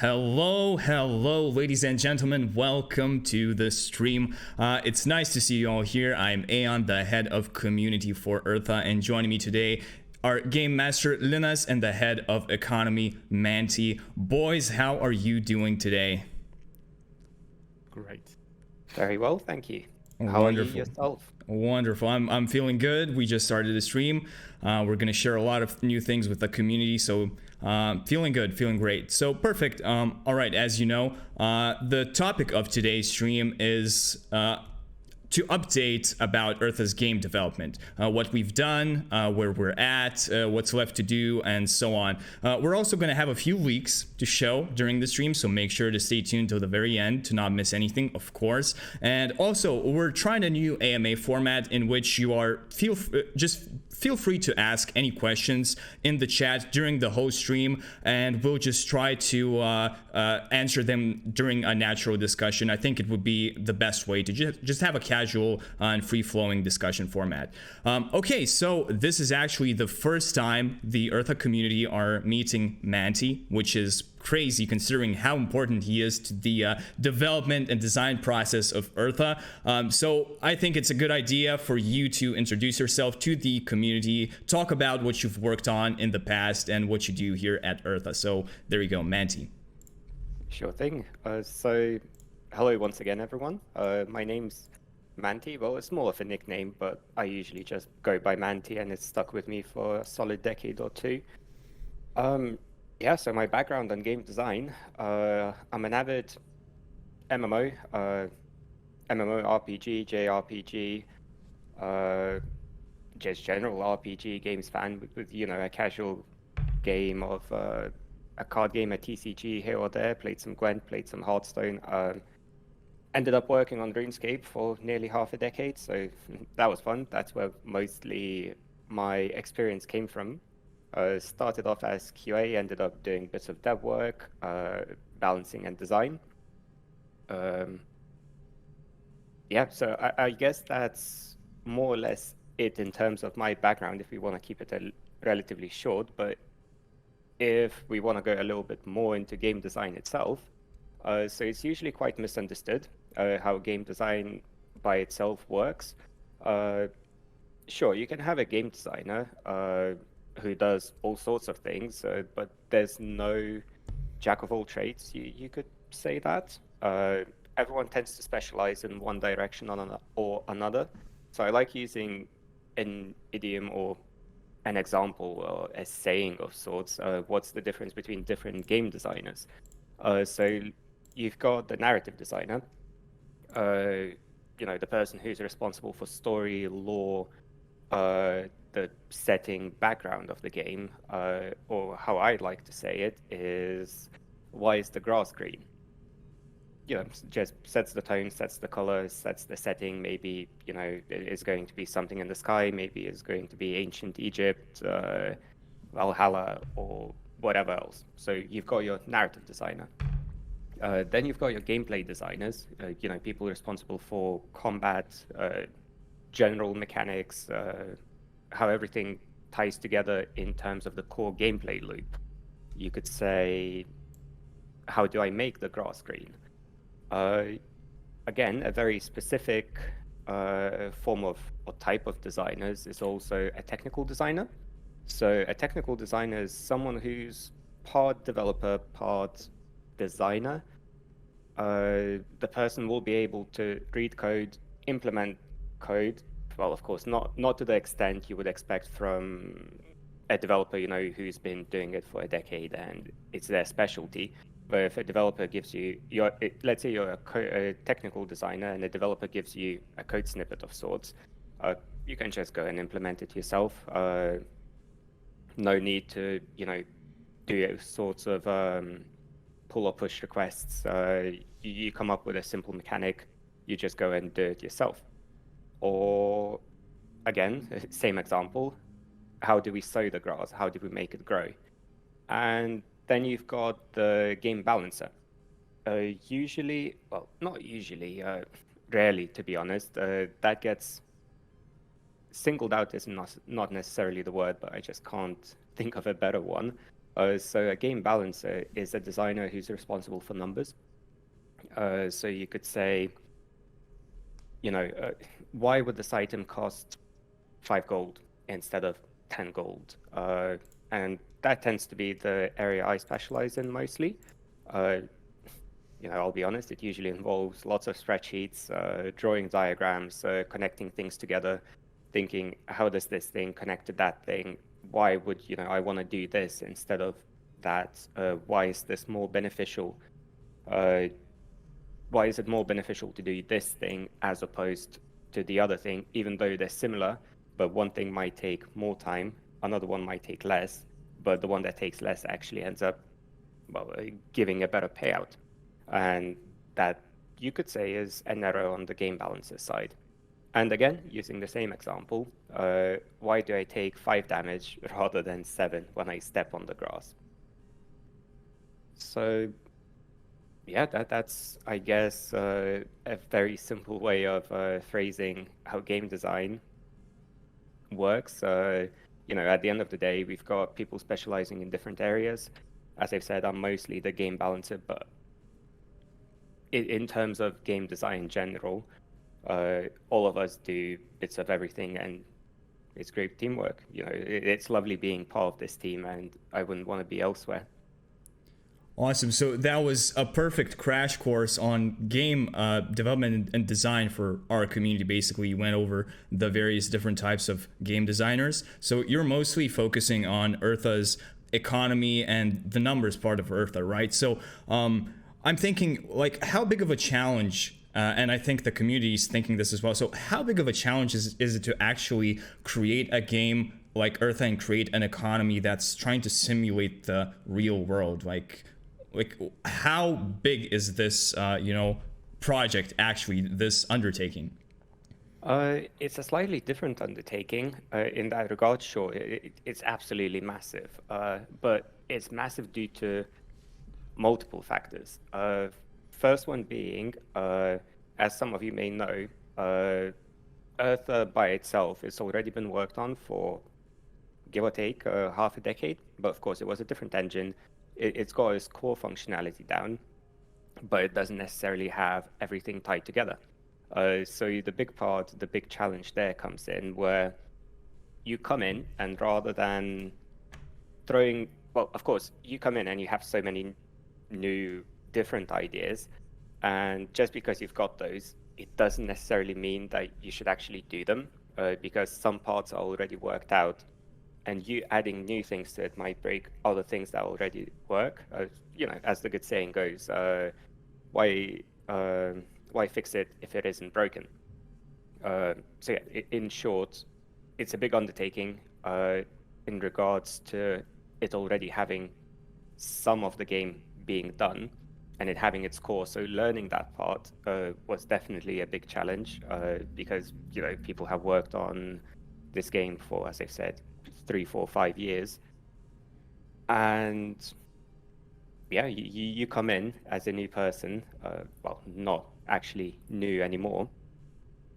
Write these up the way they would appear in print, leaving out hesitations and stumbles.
Hello, ladies and gentlemen. Welcome to the stream. It's nice to see you all here. I'm Aeon, the head of community for ERTHA, and joining me today are Game Master Linus and the head of economy Manti. Boys, how are you doing today? Great. Very well, thank you. How are you yourself? Wonderful. I'm feeling good. We just started the stream. We're gonna share a lot of new things with the community, so feeling good, feeling great. So perfect. All right, as you know, the topic of today's stream is to update about ERTHA's game development, what we've done, where we're at, what's left to do, and so on. We're also going to have a few leaks to show during the stream, so make sure to stay tuned till the very end to not miss anything, of course. And also, we're trying a new AMA format in which you are just feel free to ask any questions in the chat during the whole stream, and we'll just try to answer them during a natural discussion. I think it would be the best way to just have a casual and free-flowing discussion format. Okay, so this is actually the first time the ERTHA community are meeting Manti, which is crazy considering how important he is to the development and design process of ERTHA. So I think it's a good idea for you to introduce yourself to the community, talk about what you've worked on in the past and what you do here at ERTHA. So there you go, Manti. Sure thing. So hello once again, everyone. My name's Manti. Well, it's more of a nickname, but I usually just go by Manti, and it's stuck with me for a solid decade or two. Yeah, so my background on game design, I'm an avid MMO, RPG, JRPG, just general RPG games fan with a casual game of a card game, a TCG here or there, played some Gwent, played some Hearthstone, ended up working on RuneScape for nearly half a decade, so that was fun. That's where mostly my experience came from. Started off as QA, ended up doing bits of dev work, balancing and design. Yeah, so I guess that's more or less it in terms of my background, if we want to keep it relatively short. But if we want to go a little bit more into game design itself, so it's usually quite misunderstood how game design by itself works. Sure, you can have a game designer who does all sorts of things, but there's no jack of all trades, you could say that. Everyone tends to specialize in one direction or another. So I like using an idiom or an example or a saying of sorts. What's the difference between different game designers? So you've got the narrative designer, the person who's responsible for story, lore, the setting background of the game, or how I'd like to say it is, why is the grass green? Just sets the tone, sets the color, sets the setting. Maybe, it is going to be something in the sky, maybe it's going to be ancient Egypt, Valhalla, or whatever else. So you've got your narrative designer. Then you've got your gameplay designers, people responsible for combat, general mechanics, how everything ties together in terms of the core gameplay loop. You could say, how do I make the grass green? Again, a very specific form of or type of designers is also a technical designer. So a technical designer is someone who's part developer, part designer. The person will be able to read code, implement code. Well, of course, not to the extent you would expect from a developer, who's been doing it for a decade and it's their specialty. But if a developer gives you let's say you're a technical designer and a developer gives you a code snippet of sorts, you can just go and implement it yourself. No need to, do sorts of pull or push requests. You come up with a simple mechanic, you just go and do it yourself. Or again, same example, how do we sow the grass? How do we make it grow? And then you've got the game balancer. Usually, well, not usually, rarely to be honest, that gets singled out is not necessarily the word, but I just can't think of a better one. So a game balancer is a designer who's responsible for numbers. So you could say, why would this item cost 5 gold instead of 10 gold? And that tends to be the area I specialize in mostly. Uh, I'll be honest, it usually involves lots of spreadsheets, drawing diagrams, connecting things together, thinking, how does this thing connect to that thing? Why would, I want to do this instead of that? Why is this more beneficial? Why is it more beneficial to do this thing as opposed to the other thing, even though they're similar, but one thing might take more time, another one might take less, but the one that takes less actually ends up, giving a better payout. And that you could say is an error on the game balancer side. And again, using the same example, why do I take 5 damage rather than 7 when I step on the grass? So yeah, that's, I guess, a very simple way of phrasing how game design works. At the end of the day, we've got people specializing in different areas. As I've said, I'm mostly the game balancer, but in terms of game design in general, all of us do bits of everything, and it's great teamwork. It's lovely being part of this team, and I wouldn't want to be elsewhere. Awesome. So that was a perfect crash course on game development and design for our community. Basically, you went over the various different types of game designers. So you're mostly focusing on ERTHA's economy and the numbers part of ERTHA, right? So I'm thinking, like, how big of a challenge, and I think the community is thinking this as well. So how big of a challenge is it to actually create a game like ERTHA and create an economy that's trying to simulate the real world? Like how big is this project, actually, this undertaking? It's a slightly different undertaking in that regard. Sure, it's absolutely massive, but it's massive due to multiple factors. First one being, as some of you may know, ERTHA by itself has already been worked on for, give or take, half a decade. But of course, it was a different engine. It's got its core functionality down, but it doesn't necessarily have everything tied together. So the big challenge there comes in where you come in and rather than of course, you come in and you have so many new different ideas, and just because you've got those, it doesn't necessarily mean that you should actually do them, because some parts are already worked out, and you adding new things to it might break other things that already work. As the good saying goes, why fix it if it isn't broken? So yeah, in short, it's a big undertaking in regards to it already having some of the game being done and it having its core. So learning that part was definitely a big challenge because people have worked on this game for, as I've said, 3, 4, 5 years, and yeah, you come in as a new person, not actually new anymore,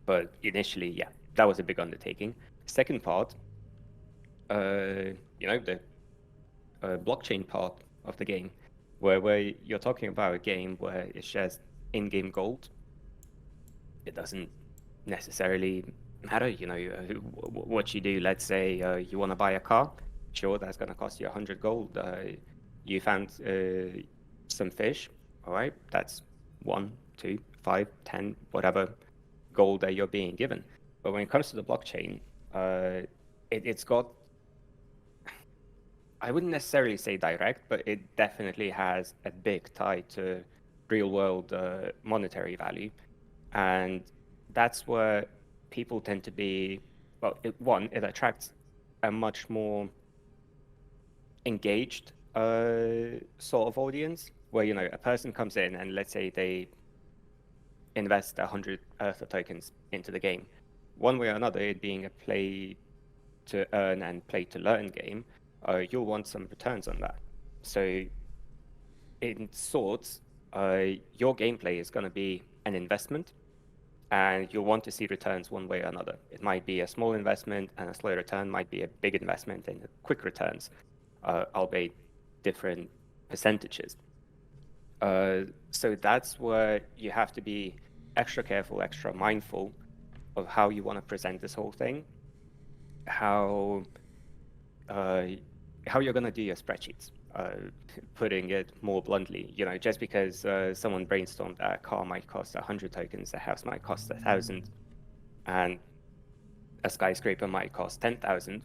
but initially, yeah, that was a big undertaking. Second part, the blockchain part of the game, where you're talking about a game where it shares in-game gold. It doesn't necessarily matter, what you do. Let's say you want to buy a car. Sure, that's going to cost you 100 gold. You found some fish. All right, that's 1, 2, 5, 10, whatever gold that you're being given. But when it comes to the blockchain, it's got, I wouldn't necessarily say direct, but it definitely has a big tie to real world monetary value. And that's where people tend to be, it attracts a much more engaged sort of audience, where a person comes in and let's say they invest 100 ERTHA tokens into the game. One way or another, it being a play to earn and play to learn game, you'll want some returns on that. So in sorts, your gameplay is going to be an investment, and you'll want to see returns one way or another. It might be a small investment and a slow return, might be a big investment and quick returns, albeit different percentages. So that's where you have to be extra careful, extra mindful of how you want to present this whole thing, how you're going to do your spreadsheets. Putting it more bluntly, just because someone brainstormed that a car might cost 100 tokens, a house might cost 1,000, and a skyscraper might cost 10,000.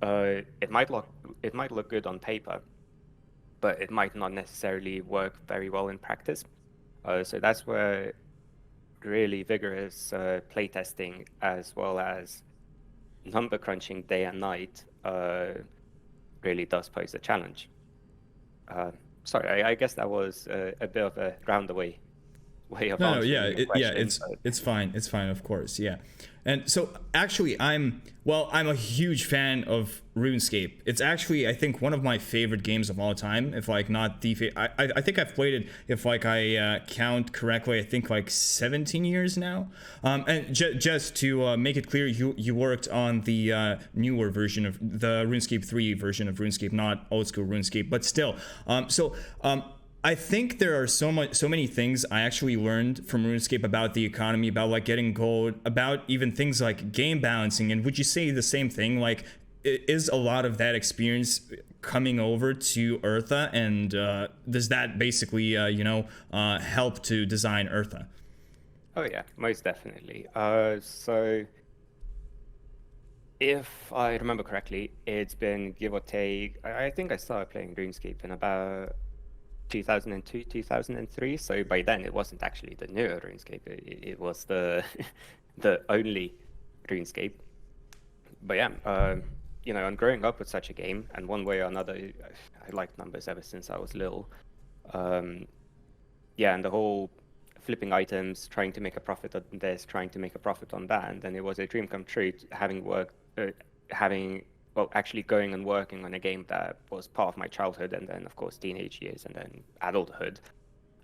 It might look good on paper, but it might not necessarily work very well in practice. So that's where really vigorous playtesting, as well as number crunching day and night, really does pose a challenge. Sorry, I guess that was a bit of a roundabout way of answering your question. It's fine. It's fine, of course. Yeah. And so actually I'm a huge fan of RuneScape. It's actually, I think, one of my favorite games of all time, if like not the I think I've played it, if like I count correctly, I think like 17 years now. And just to make it clear, you worked on the newer version of the RuneScape 3 version of RuneScape, not old school RuneScape, but still. I think there are so many things I actually learned from RuneScape about the economy, about like getting gold, about even things like game balancing. And would you say the same thing? Like, is a lot of that experience coming over to ERTHA, and does that basically, help to design ERTHA? Oh yeah, most definitely. So if I remember correctly, it's been give or take. I think I started playing RuneScape in about 2002, 2003. So by then it wasn't actually the newer RuneScape. It was the the only RuneScape. But yeah, and growing up with such a game, and one way or another, I liked numbers ever since I was little. And the whole flipping items, trying to make a profit on this, trying to make a profit on that, and then it was a dream come true actually going and working on a game that was part of my childhood, and then of course teenage years, and then adulthood,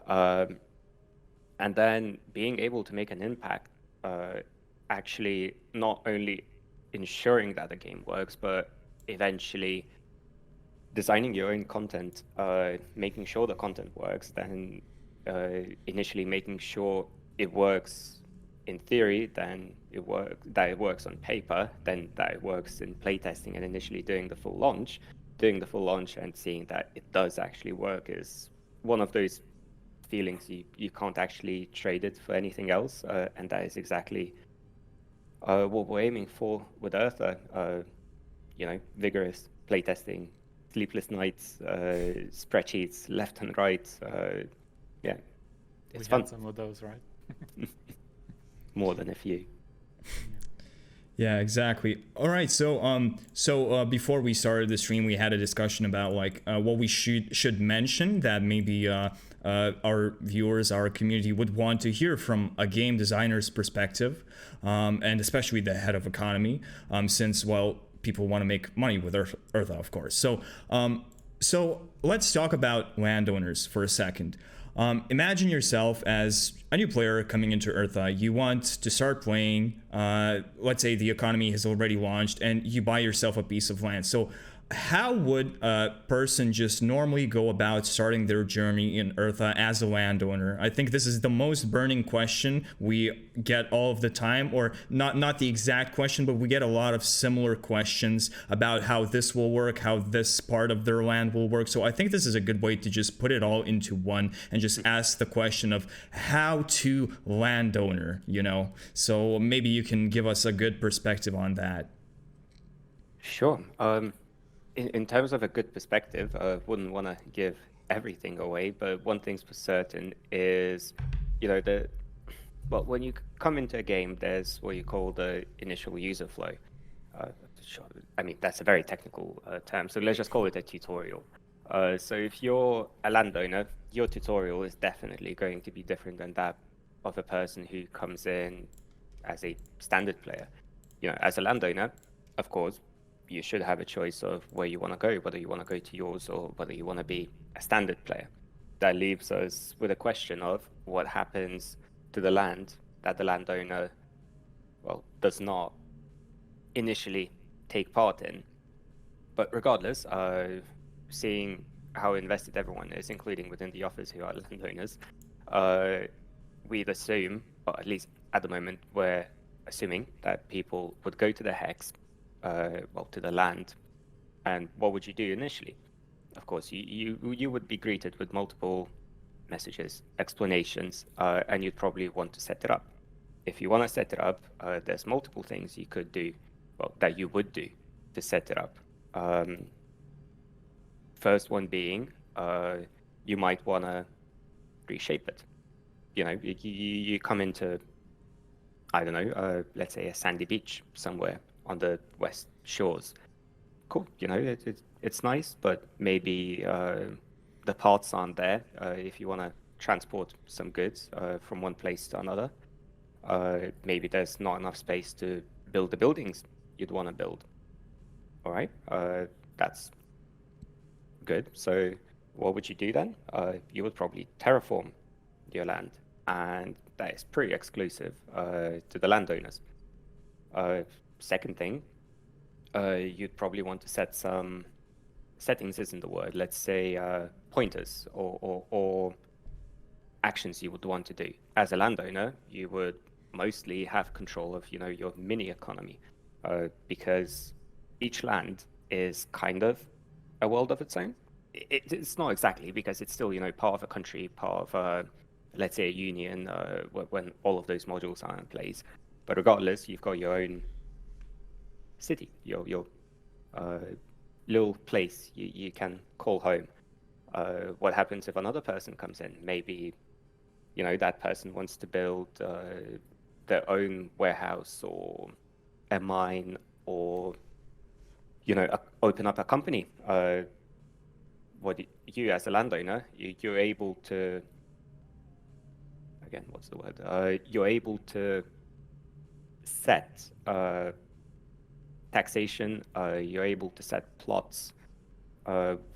and then being able to make an impact, actually not only ensuring that the game works, but eventually designing your own content, making sure the content works, then initially making sure it works in theory, then it works on paper, then that it works in playtesting, and initially doing the full launch and seeing that it does actually work is one of those feelings you can't actually trade it for anything else, and that is exactly what we're aiming for with ERTHA. Vigorous playtesting, sleepless nights, spreadsheets left and right. It's fun. Had some of those, right? More than a few. Yeah, exactly. All right, so before we started the stream, we had a discussion about like what we should mention that maybe our viewers, our community would want to hear from a game designer's perspective, and especially the head of economy, since people want to make money with ERTHA, of course. So let's talk about landowners for a second. Imagine yourself as a new player coming into ERTHA. You want to start playing. Let's say the economy has already launched and you buy yourself a piece of land. So how would a person just normally go about starting their journey in ERTHA as a landowner? I think this is the most burning question we get all of the time, or not the exact question, but we get a lot of similar questions about how this will work, how this part of their land will work. So I think this is a good way to just put it all into one and just ask the question of how to landowner, So maybe you can give us a good perspective on that. Sure. In terms of a good perspective, I wouldn't want to give everything away, but one thing's for certain is, when you come into a game, there's what you call the initial user flow. I mean, that's a very technical term, so let's just call it a tutorial. So if you're a landowner, your tutorial is definitely going to be different than that of a person who comes in as a standard player. As a landowner, of course, you should have a choice of where you want to go, whether you want to go to yours or whether you want to be a standard player. That leaves us with a question of what happens to the land that the landowner, does not initially take part in. But regardless, seeing how invested everyone is, including within the office who are landowners, we'd assume, or at least at the moment, we're assuming that people would go to the hex, well, to the land, and what would you do initially? Of course, you would be greeted with multiple messages, explanations, and you'd probably want to set it up. If you want to set it up, there's multiple things you could do, well, that you would do to set it up. First one being, you might want to reshape it. You know, you come into, I don't know, let's say a sandy beach somewhere on the west shores. Cool, you know, it's nice, but maybe the paths aren't there if you want to transport some goods from one place to another. Maybe there's not enough space to build the buildings you'd want to build. All right, that's good. So what would you do then? You would probably terraform your land, and that is pretty exclusive to the landowners. Second thing, you'd probably want to set some settings, isn't the word, let's say pointers or actions you would want to do. As a landowner, you would mostly have control of, you know, your mini economy, because each land is kind of a world of its own. It's not exactly, because it's still, you know, part of a country, part of let's say a union, when all of those modules are in place. But regardless, you've got your own city, your little place you can call home. What happens if another person comes in? Maybe, you know, that person wants to build their own warehouse or a mine, or, you know, open up a company. What you as a landowner, you're able to, again, what's the word? You're able to set taxation. You're able to set plots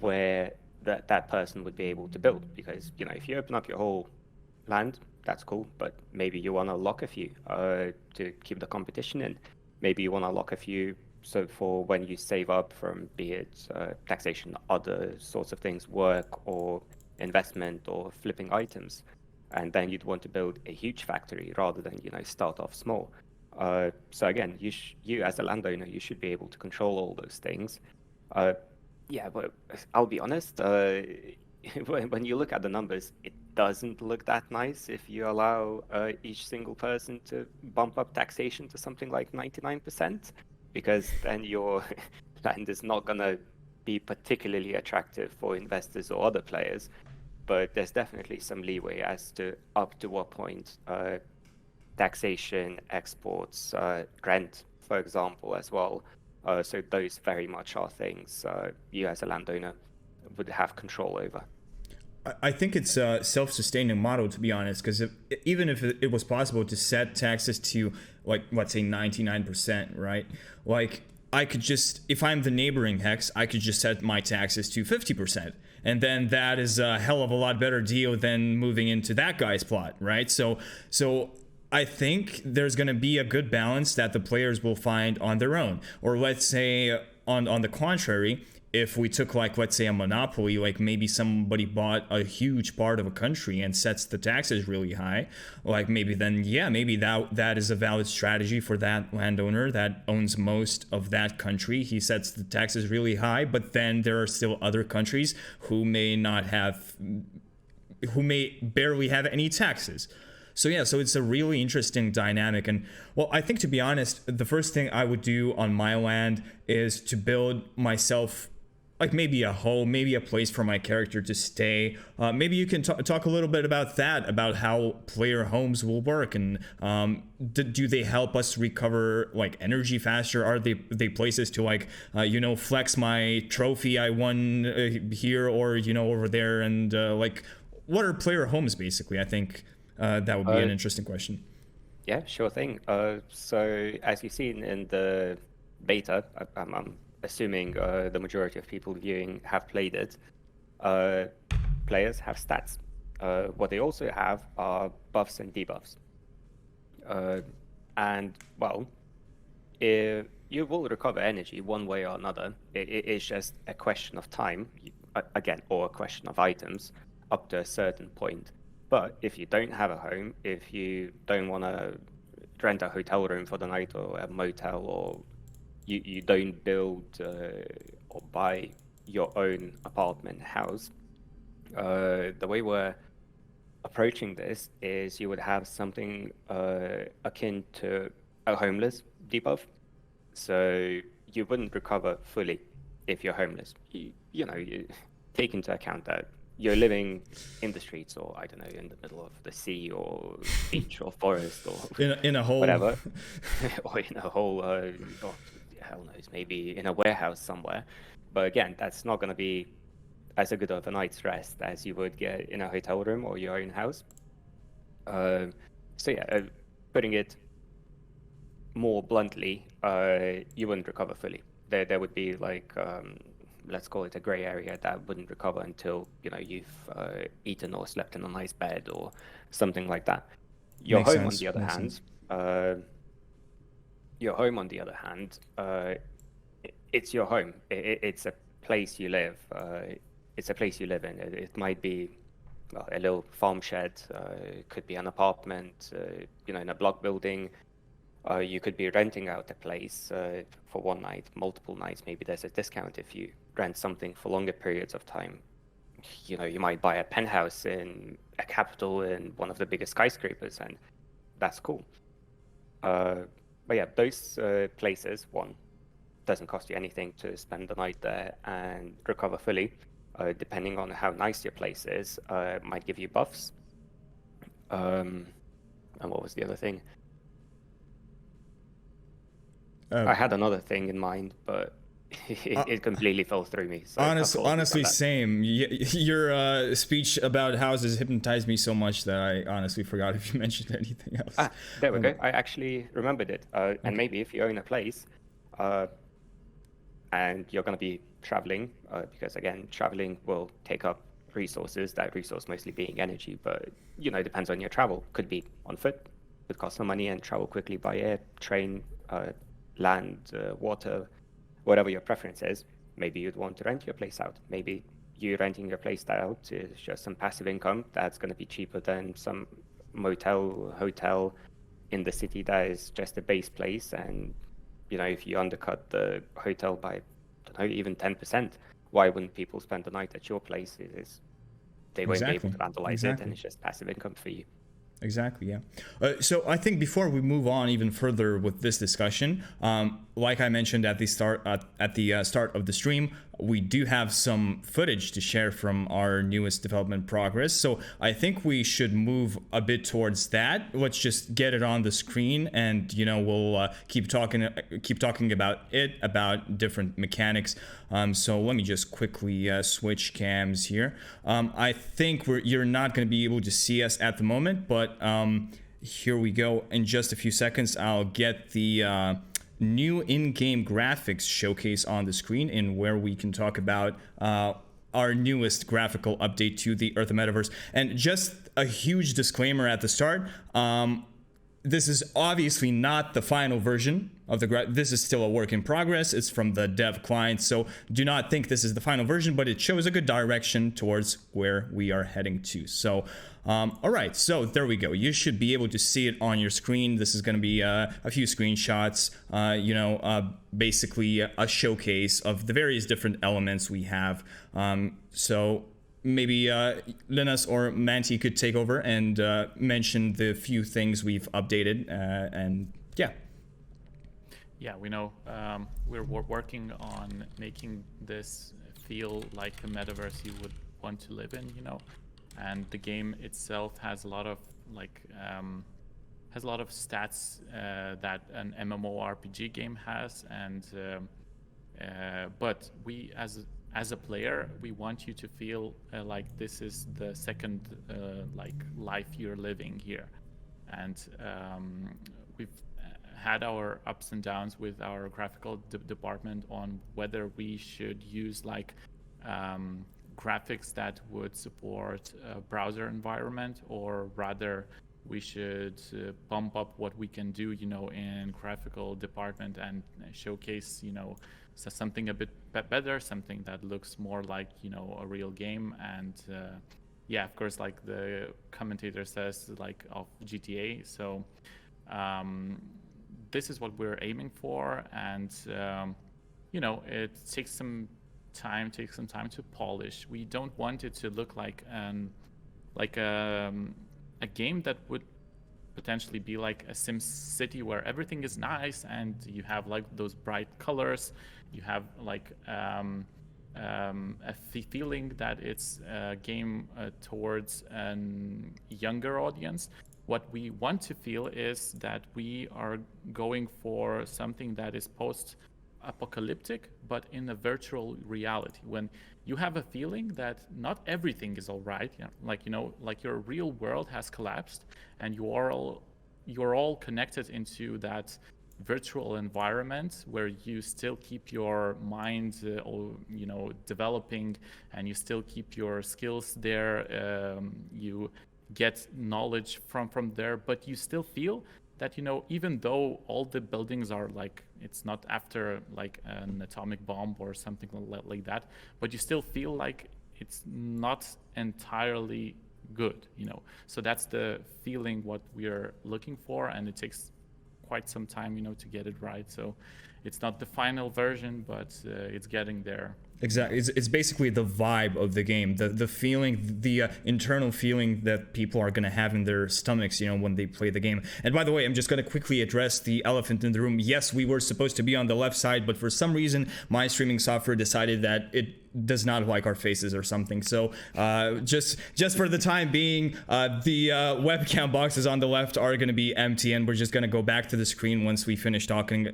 where that person would be able to build. Because, you know, if you open up your whole land, that's cool, but maybe you want to lock a few to keep the competition in. Maybe you want to lock a few so for when you save up from, be it taxation, other sorts of things, work or investment or flipping items. And then you'd want to build a huge factory rather than, you know, start off small. So again, you as a landowner, you should be able to control all those things. Yeah, but I'll be honest, when you look at the numbers, it doesn't look that nice if you allow each single person to bump up taxation to something like 99%, because then your land is not going to be particularly attractive for investors or other players. But there's definitely some leeway as to up to what point taxation, exports, rent, for example, as well. So those very much are things you as a landowner would have control over. I think it's a self-sustaining model, to be honest, because even if it was possible to set taxes to, like, let's say 99%, right? Like, I could just, if I'm the neighboring hex, I could just set my taxes to 50%. And then that is a hell of a lot better deal than moving into that guy's plot, right? So I think there's going to be a good balance that the players will find on their own. Or let's say on the contrary, if we took, like, let's say a monopoly, like maybe somebody bought a huge part of a country and sets the taxes really high, like maybe then, yeah, maybe that is a valid strategy for that landowner that owns most of that country. He sets the taxes really high, but then there are still other countries who may barely have any taxes. So yeah, so it's a really interesting dynamic. And well, I think, to be honest, the first thing I would do on my land is to build myself, like, maybe a home, maybe a place for my character to stay. Maybe you can talk a little bit about that, about how player homes will work, and do they help us recover, like, energy faster? Are they places to, like, flex my trophy I won here or, over there? And like, what are player homes, basically? I think that would be an interesting question. Yeah, sure thing. So as you've seen in the beta, I'm assuming the majority of people viewing have played it. Players have stats. What they also have are buffs and debuffs. And, well, if you will recover energy one way or another. It's just a question of time. again, or a question of items up to a certain point. But if you don't have a home, if you don't want to rent a hotel room for the night or a motel, or you don't build or buy your own apartment house, the way we're approaching this is you would have something akin to a homeless debuff. So you wouldn't recover fully if you're homeless. You take into account that you're living in the streets, or I don't know, in the middle of the sea or beach or forest or in a hole, whatever, or in a hole, or hell knows, maybe in a warehouse somewhere. But again, that's not going to be as a good of a night's rest as you would get in a hotel room or your own house. So yeah, putting it more bluntly, you wouldn't recover fully. There would be like, let's call it a gray area that wouldn't recover until you've eaten or slept in a nice bed or something like that. Your home, on the other hand, it's your home. It's a place you live. It's a place you live in. It might be a little farm shed. It could be an apartment. In a block building. You could be renting out a place for one night, multiple nights. Maybe there's a discount if you rent something for longer periods of time. You might buy a penthouse in a capital in one of the biggest skyscrapers, and that's cool. But yeah, those places, one, doesn't cost you anything to spend the night there and recover fully. Depending on how nice your place is, might give you buffs. And what was the other thing? I had another thing in mind, but it completely fell through me. So honestly, same. Your speech about houses hypnotized me so much that I honestly forgot if you mentioned anything else. There we go. I actually remembered it. And maybe if you own a place, and you're going to be traveling, because again, traveling will take up resources. That resource mostly being energy, but it depends on your travel. Could be on foot, could cost some money, and travel quickly by air, train, land, water, whatever your preference is. Maybe you'd want to rent your place out. Maybe you renting your place out is just some passive income that's going to be cheaper than some motel, hotel in the city that is just a base place. And if you undercut the hotel by, I don't know, even 10%, why wouldn't people spend the night at your place? They won't be able to vandalize it, and it's just passive income for you. Exactly, yeah. So I think before we move on even further with this discussion, like I mentioned at the start of the stream, we do have some footage to share from our newest development progress. So I think we should move a bit towards that. Let's just get it on the screen, and we'll keep talking about different mechanics. So let me just quickly switch cams here. I think you're not going to be able to see us at the moment, but here we go. In just a few seconds, I'll get the new in-game graphics showcase on the screen, in where we can talk about our newest graphical update to the ERTHA Metaverse. And just a huge disclaimer at the start, this is obviously not the final version of the this is still a work in progress. It's from the dev client, so do not think this is the final version, but it shows a good direction towards where we are heading to. So all right, so there we go. You should be able to see it on your screen. This is going to be a few screenshots, basically a showcase of the various different elements we have. So maybe Linus or Manti could take over and mention the few things we've updated, and yeah. Yeah, we know we're working on making this feel like the metaverse you would want to live in, and the game itself has a lot of stats that an MMORPG game has, and but we as a player, we want you to feel like this is the second life you're living here. And we've had our ups and downs with our graphical department on whether we should use graphics that would support a browser environment, or rather we should bump up what we can do, you know, in graphical department and showcase, you know, something a bit better, something that looks more like, you know, a real game. And yeah, of course, like the commentator says, like of GTA. So this is what we're aiming for, and you know, it takes some time to polish. We don't want it to look like a game that would potentially be like a Sim City where everything is nice and you have like those bright colors, you have like a feeling that it's a game towards a younger audience. What we want to feel is that we are going for something that is post-apocalyptic, but in a virtual reality. When you have a feeling that not everything is all right, like, you know, like your real world has collapsed, and you're all connected into that virtual environment where you still keep your mind, you know, developing, and you still keep your skills there. You get knowledge from there, but you still feel that, you know, even though all the buildings are like, it's not after like an atomic bomb or something like that, but you still feel like it's not entirely good, you know. So that's the feeling what we are looking for, and it takes quite some time, you know, to get it right. So it's not the final version, but it's getting there. Exactly. It's basically the vibe of the game, the feeling, the internal feeling that people are going to have in their stomachs, you know, when they play the game. And by the way, I'm just going to quickly address the elephant in the room. Yes, we were supposed to be on the left side, but for some reason, my streaming software decided that it does not like our faces or something. So just for the time being, the webcam boxes on the left are going to be empty, and we're just going to go back to the screen once we finish talking.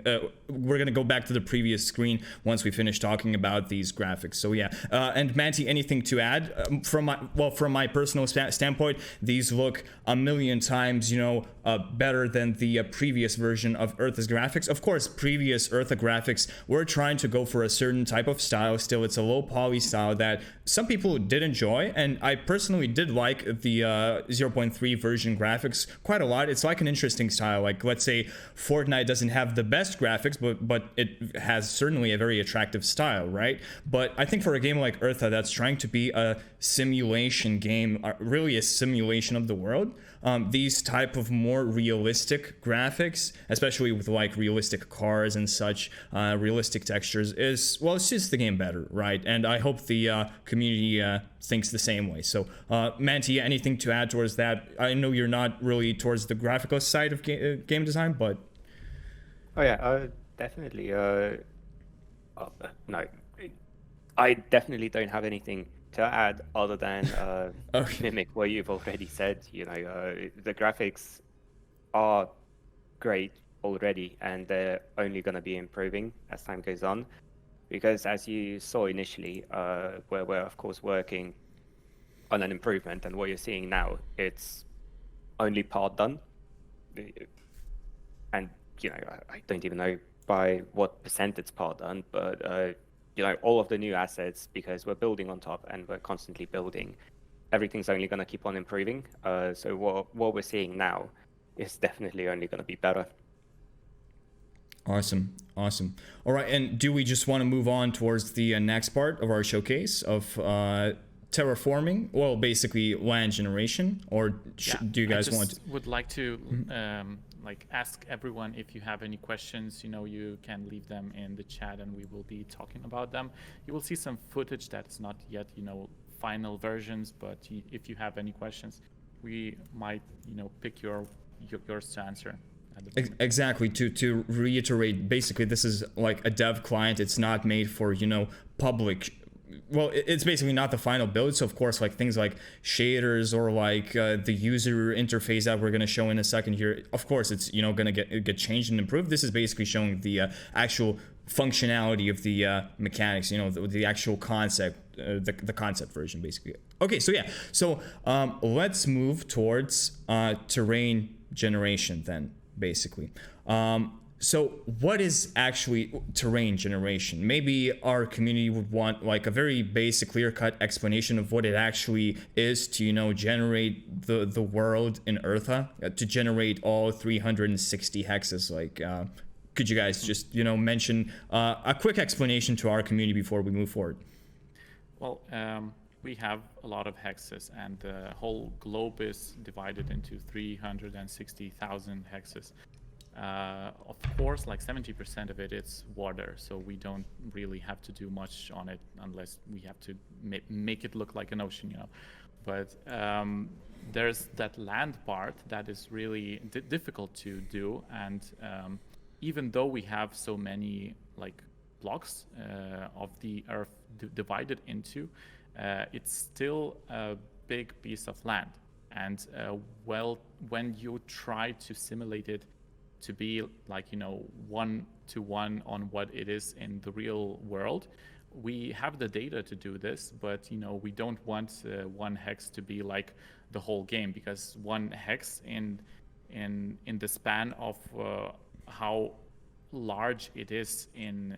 We're going to go back to the previous screen once we finish talking about these graphics. So yeah, and Manti, anything to add? From my personal standpoint, these look a million times, you know, better than the previous version of ERTHA's graphics. Of course, previous ERTHA graphics were trying to go for a certain type of style. Still, it's a low poly style that some people did enjoy, and I personally did like the 0.3 version graphics quite a lot. It's like an interesting style. Like, let's say Fortnite doesn't have the best graphics, but it has certainly a very attractive style, right? But I think for a game like ERTHA that's trying to be a simulation game, really a simulation of the world, these type of more realistic graphics, especially with like realistic cars and such, realistic textures, is, well, it's just the game better, right? And I hope the community thinks the same way. So Manti, anything to add towards that? I know you're not really towards the graphical side of game design, but oh yeah, definitely. No, I definitely don't have anything to add other than okay. mimic what you've already said. You know, the graphics are great already, and they're only going to be improving as time goes on. Because as you saw initially, we're of course working on an improvement, and what you're seeing now, it's only part done. And you know, I don't even know by what percent it's part done, but you know, all of the new assets, because we're building on top and we're constantly building, everything's only going to keep on improving. So what we're seeing now is definitely only going to be better. Awesome. All right, and do we just want to move on towards the next part of our showcase of terraforming? Well, basically land generation, or do you guys want to? Would like to like ask everyone if you have any questions. You know, you can leave them in the chat, and we will be talking about them. You will see some footage that's not yet, you know, final versions, but if you have any questions, we might, you know, pick yours to answer. Exactly. To reiterate, basically this is like a dev client. It's not made for, you know, public. Well, it's basically not the final build. So of course, like things like shaders or like the user interface that we're going to show in a second here, of course it's, you know, going to get changed and improved. This is basically showing the actual functionality of the mechanics, you know, the actual concept, the concept version basically. Okay, so yeah, so let's move towards terrain generation then, basically. So what is actually terrain generation? Maybe our community would want like a very basic, clear-cut explanation of what it actually is to, you know, generate the world in ERTHA, to generate all 360 hexes. Like, could you guys just, you know, mention a quick explanation to our community before we move forward? Well, we have a lot of hexes, and the whole globe is divided into 360,000 hexes. Of course, like 70% of it is water, so we don't really have to do much on it unless we have to make it look like an ocean, you know. But there's that land part that is really difficult to do, and even though we have so many like blocks of the earth divided into, it's still a big piece of land. And well, when you try to simulate it to be like, you know, 1-to-1 on what it is in the real world, we have the data to do this, but you know, we don't want one hex to be like the whole game, because one hex in the span of how large it is in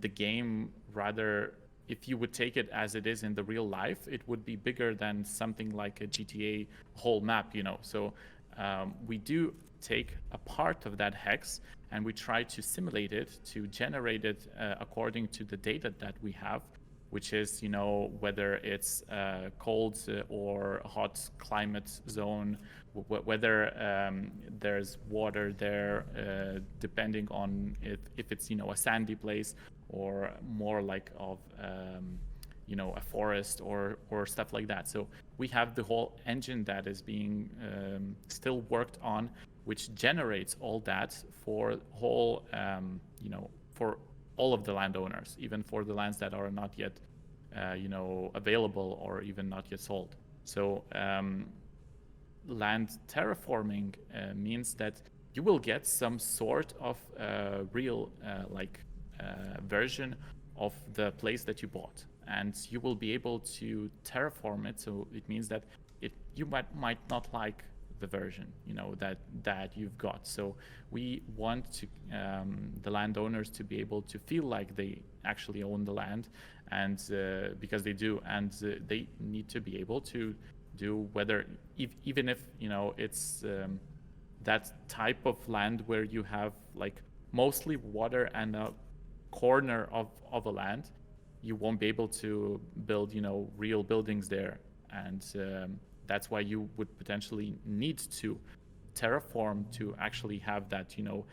the game, rather, if you would take it as it is in the real life, it would be bigger than something like a GTA whole map, you know. So we do take a part of that hex and we try to simulate it, to generate it according to the data that we have, which is, you know, whether it's cold or hot climate zone, whether there's water there, depending on if it's, you know, a sandy place or more like of you know, a forest or stuff like that. So we have the whole engine that is being still worked on, which generates all that for whole you know, for all of the landowners, even for the lands that are not yet you know, available or even not yet sold. So land terraforming means that you will get some sort of real version of the place that you bought, and you will be able to terraform it. So it means that you might not like the version, you know, that you've got. So we want to the landowners to be able to feel like they actually own the land, and because they do, and they need to be able to do, whether even if, you know, it's that type of land where you have like mostly water and a corner of a land, you won't be able to build, you know, real buildings there. And that's why you would potentially need to terraform to actually have that, you know,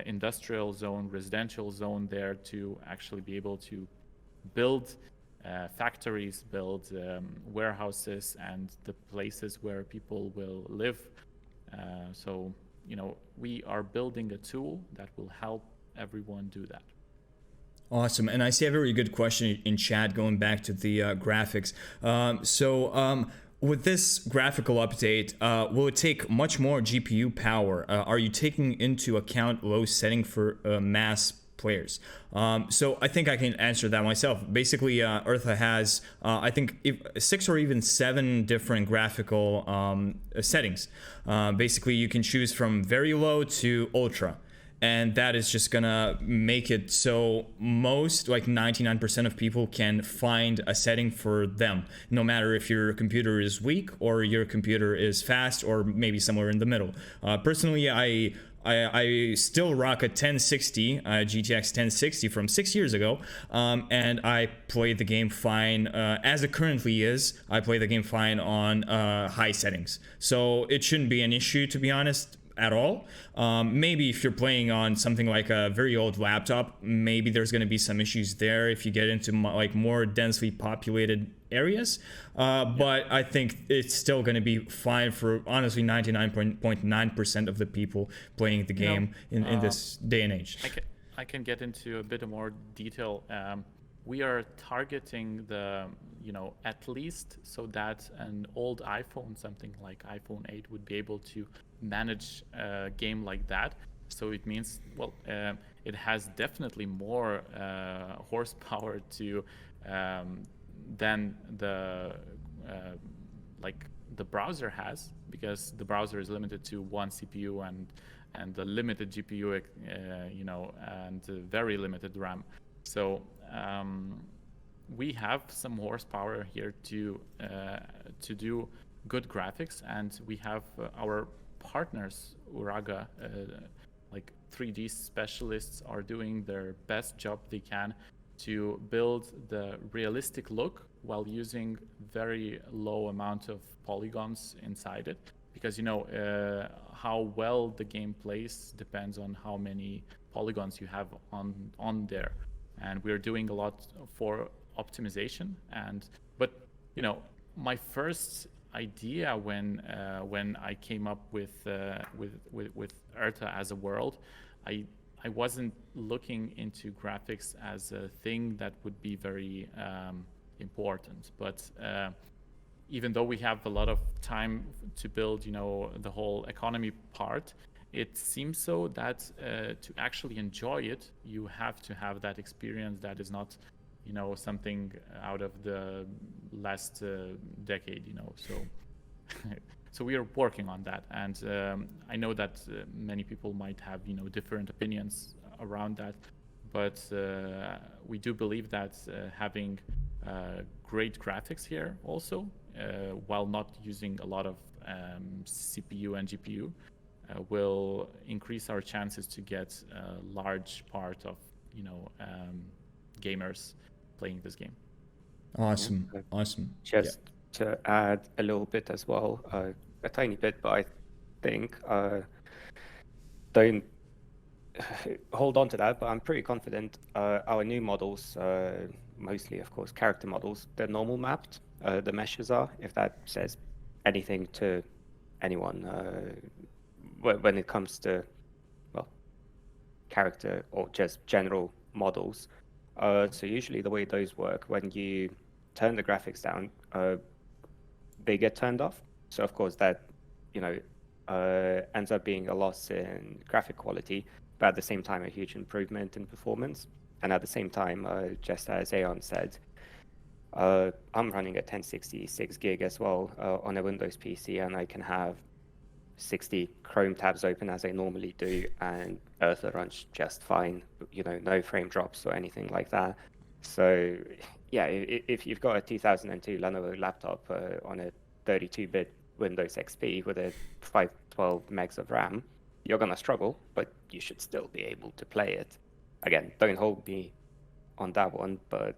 industrial zone, residential zone there, to actually be able to build factories, build warehouses, and the places where people will live. So, you know, we are building a tool that will help everyone do that. Awesome. And I see a very good question in chat going back to the graphics. With this graphical update, will it take much more GPU power? Are you taking into account low setting for mass players? So I think I can answer that myself. Basically, ERTHA has, I think, 6 or even 7 different graphical settings. Basically, you can choose from very low to ultra. And that is just gonna make it so most, like 99% of people can find a setting for them, no matter if your computer is weak or your computer is fast or maybe somewhere in the middle. Personally, I still rock a 1060, GTX 1060 from 6 years ago, and I play the game fine as it currently is. I play the game fine on high settings, so it shouldn't be an issue, to be honest, at all. Maybe if you're playing on something like a very old laptop, maybe there's going to be some issues there if you get into like more densely populated areas, but I think it's still going to be fine for honestly 99.9% of the people playing the game in this day and age. I can get into a bit more detail. We are targeting the, you know, at least so that an old iPhone, something like iPhone 8, would be able to manage a game like that. So it means, well, it has definitely more horsepower to than the like the browser has, because the browser is limited to one CPU and a limited GPU, and very limited RAM. So we have some horsepower here to do good graphics, and we have our partners, Uraga, like 3D specialists, are doing their best job they can to build the realistic look while using very low amount of polygons inside it, because how well the game plays depends on how many polygons you have on there, and we're doing a lot for optimization. But my first idea when I came up with ERTHA as a world, I wasn't looking into graphics as a thing that would be very important. But even though we have a lot of time to build, the whole economy part, it seems so that to actually enjoy it, you have to have that experience that is not, something out of the last decade, So. So we are working on that, and I know that many people might have different opinions around that, but we do believe that having great graphics here also, while not using a lot of CPU and GPU, will increase our chances to get a large part of gamers playing this game. Awesome. Just to add a little bit as well, a tiny bit, but I think don't hold on to that, but I'm pretty confident our new models, mostly of course character models, they're normal mapped, the meshes are, if that says anything to anyone when it comes to, well, character or just general models. So usually the way those work, when you turn the graphics down, they get turned off. So of course that, ends up being a loss in graphic quality, but at the same time a huge improvement in performance. And at the same time, just as Aeon said, I'm running a 1066 gig as well on a Windows PC, and I can have 60 Chrome tabs open as I normally do, and ERTHA runs just fine, no frame drops or anything like that. So yeah, if you've got a 2002 Lenovo laptop on a 32-bit Windows XP with a 512 megs of RAM, you're going to struggle, but you should still be able to play it. Again, don't hold me on that one, but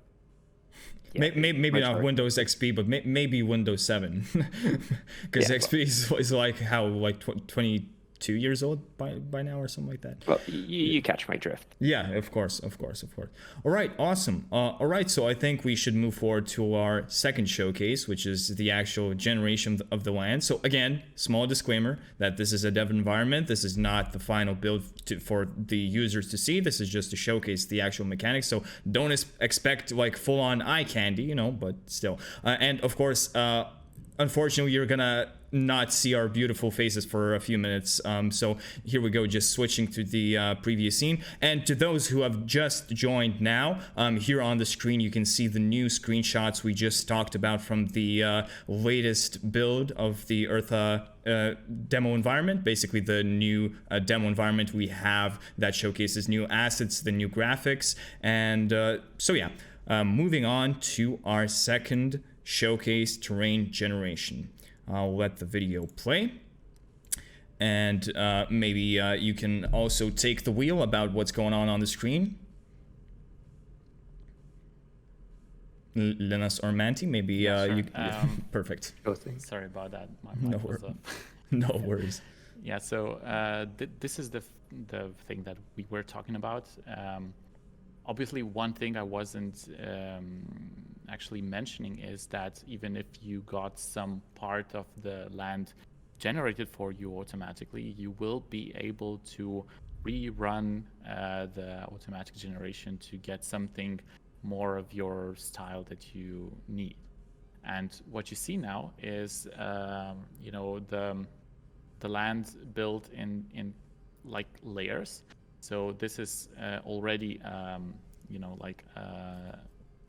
yeah, maybe not Windows XP, but maybe Windows 7, because XP is like 22 years old by now or something like that. Well, you catch my drift. Yeah, of course. All right, awesome. All right, so I think we should move forward to our second showcase, which is the actual generation of the land. So again, small disclaimer that this is a dev environment. This is not the final build for the users to see. This is just to showcase the actual mechanics. So don't expect like full-on eye candy, but still. And of course, unfortunately, you're gonna not see our beautiful faces for a few minutes. So here we go, just switching to the previous scene. And to those who have just joined now, here on the screen, you can see the new screenshots we just talked about from the latest build of the ERTHA demo environment. Basically, the new demo environment we have that showcases new assets, the new graphics. And so yeah, moving on to our second showcase, terrain generation. I'll let the video play, and maybe you can also take the wheel about what's going on the screen. Linus or Manti, maybe yeah, sure. you perfect. Sorry about that. My mic was up. No worries. Yeah, so this is the thing that we were talking about. Obviously, one thing I wasn't actually mentioning is that even if you got some part of the land generated for you automatically, you will be able to rerun the automatic generation to get something more of your style that you need. And what you see now is, the land built in like layers. So this is already,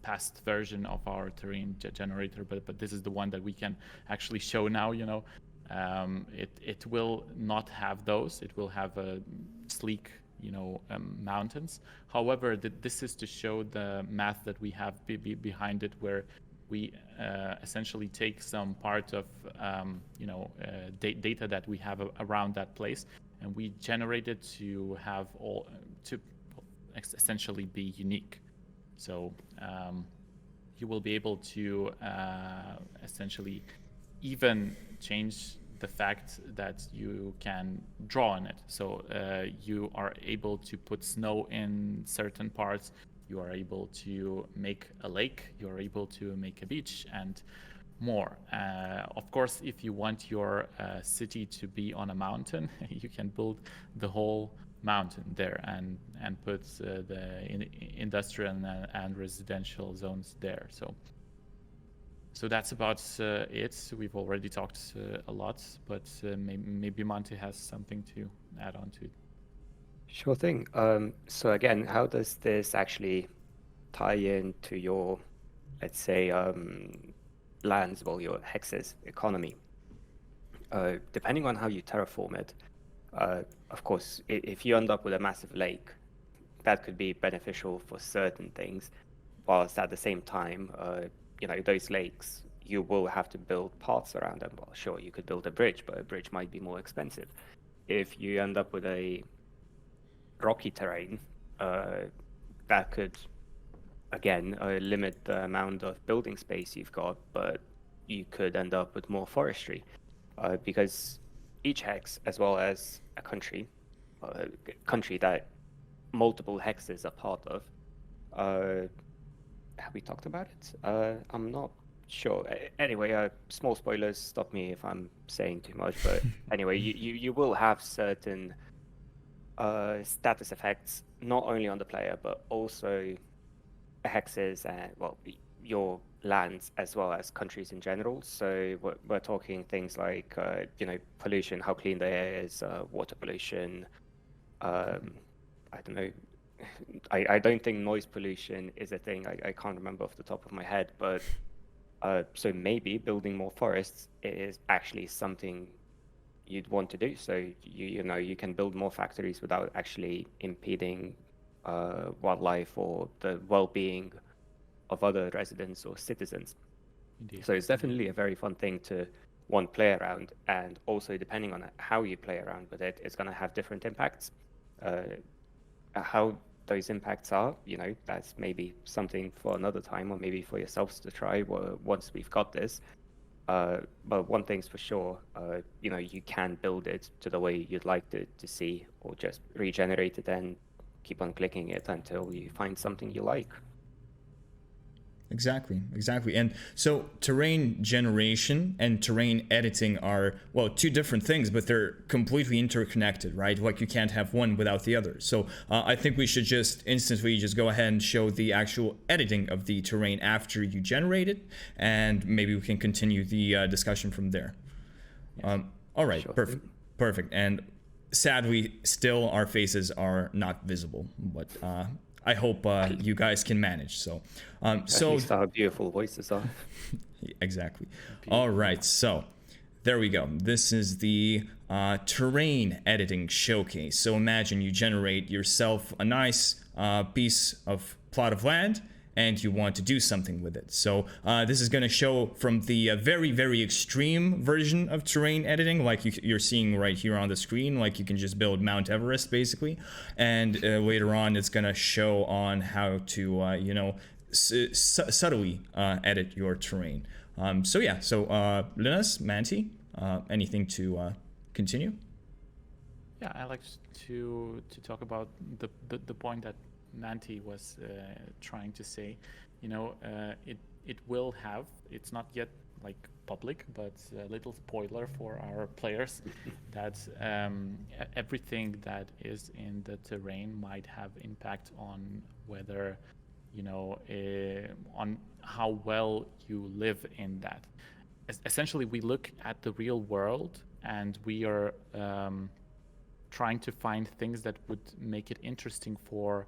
past version of our terrain generator, but this is the one that we can actually show now. It will not have those. It will have a sleek, mountains. However, this is to show the math that we have behind it, where we essentially take some part of data that we have around that place, and we generate it to have to essentially be unique. So you will be able to essentially even change the fact that you can draw on it. So you are able to put snow in certain parts, you are able to make a lake, you are able to make a beach, and more. Of course, if you want your city to be on a mountain, you can build the whole mountain there and put the industrial and residential zones there. So that's about it. We've already talked a lot, but maybe Manti has something to add on to it. Sure thing. So again, how does this actually tie into your, let's say, lands, well, your hexes economy? Depending on how you terraform it, of course, if you end up with a massive lake, that could be beneficial for certain things, whilst at the same time, those lakes, you will have to build paths around them. Well, sure, you could build a bridge, but a bridge might be more expensive. If you end up with a rocky terrain, that could, again, limit the amount of building space you've got, but you could end up with more forestry, because each hex, as well as a country that multiple hexes are part of, have we talked about it? I'm not sure. Anyway, small spoilers, stop me if I'm saying too much, but anyway, you will have certain status effects, not only on the player, but also hexes and, well, your lands as well as countries in general. So we're talking things like, pollution, how clean the air is, water pollution, I don't know, I don't think noise pollution is a thing. I can't remember off the top of my head, but so maybe building more forests is actually something you'd want to do. So you can build more factories without actually impeding wildlife or the well-being of other residents or citizens. Indeed. So it's definitely a very fun thing to play around, and also depending on how you play around with it, it's going to have different impacts. How those impacts are, that's maybe something for another time, or maybe for yourselves to try once we've got this. But one thing's for sure, you can build it to the way you'd like to see, or just regenerate it and keep on clicking it until you find something you like. Exactly. And so terrain generation and terrain editing are, well, two different things, but they're completely interconnected, right? Like you can't have one without the other. So I think we should just instantly just go ahead and show the actual editing of the terrain after you generate it, and maybe we can continue the discussion from there. Yes. All right, sure. Perfect. And sadly, still our faces are not visible, but I hope you guys can manage. So, at least our beautiful voices are. Exactly. All right. So, there we go. This is the terrain editing showcase. So imagine you generate yourself a nice piece of plot of land, and you want to do something with it. So this is going to show from the very, very extreme version of terrain editing, like you're seeing right here on the screen, like you can just build Mount Everest, basically. And later on, it's going to show on how to, subtly edit your terrain. So Linus, Manti, anything to continue? Yeah, I like to talk about the point that Manti was trying to say. It will have, it's not yet like public, but a little spoiler for our players, that everything that is in the terrain might have impact on whether, on how well you live in that. Essentially, we look at the real world and we are trying to find things that would make it interesting for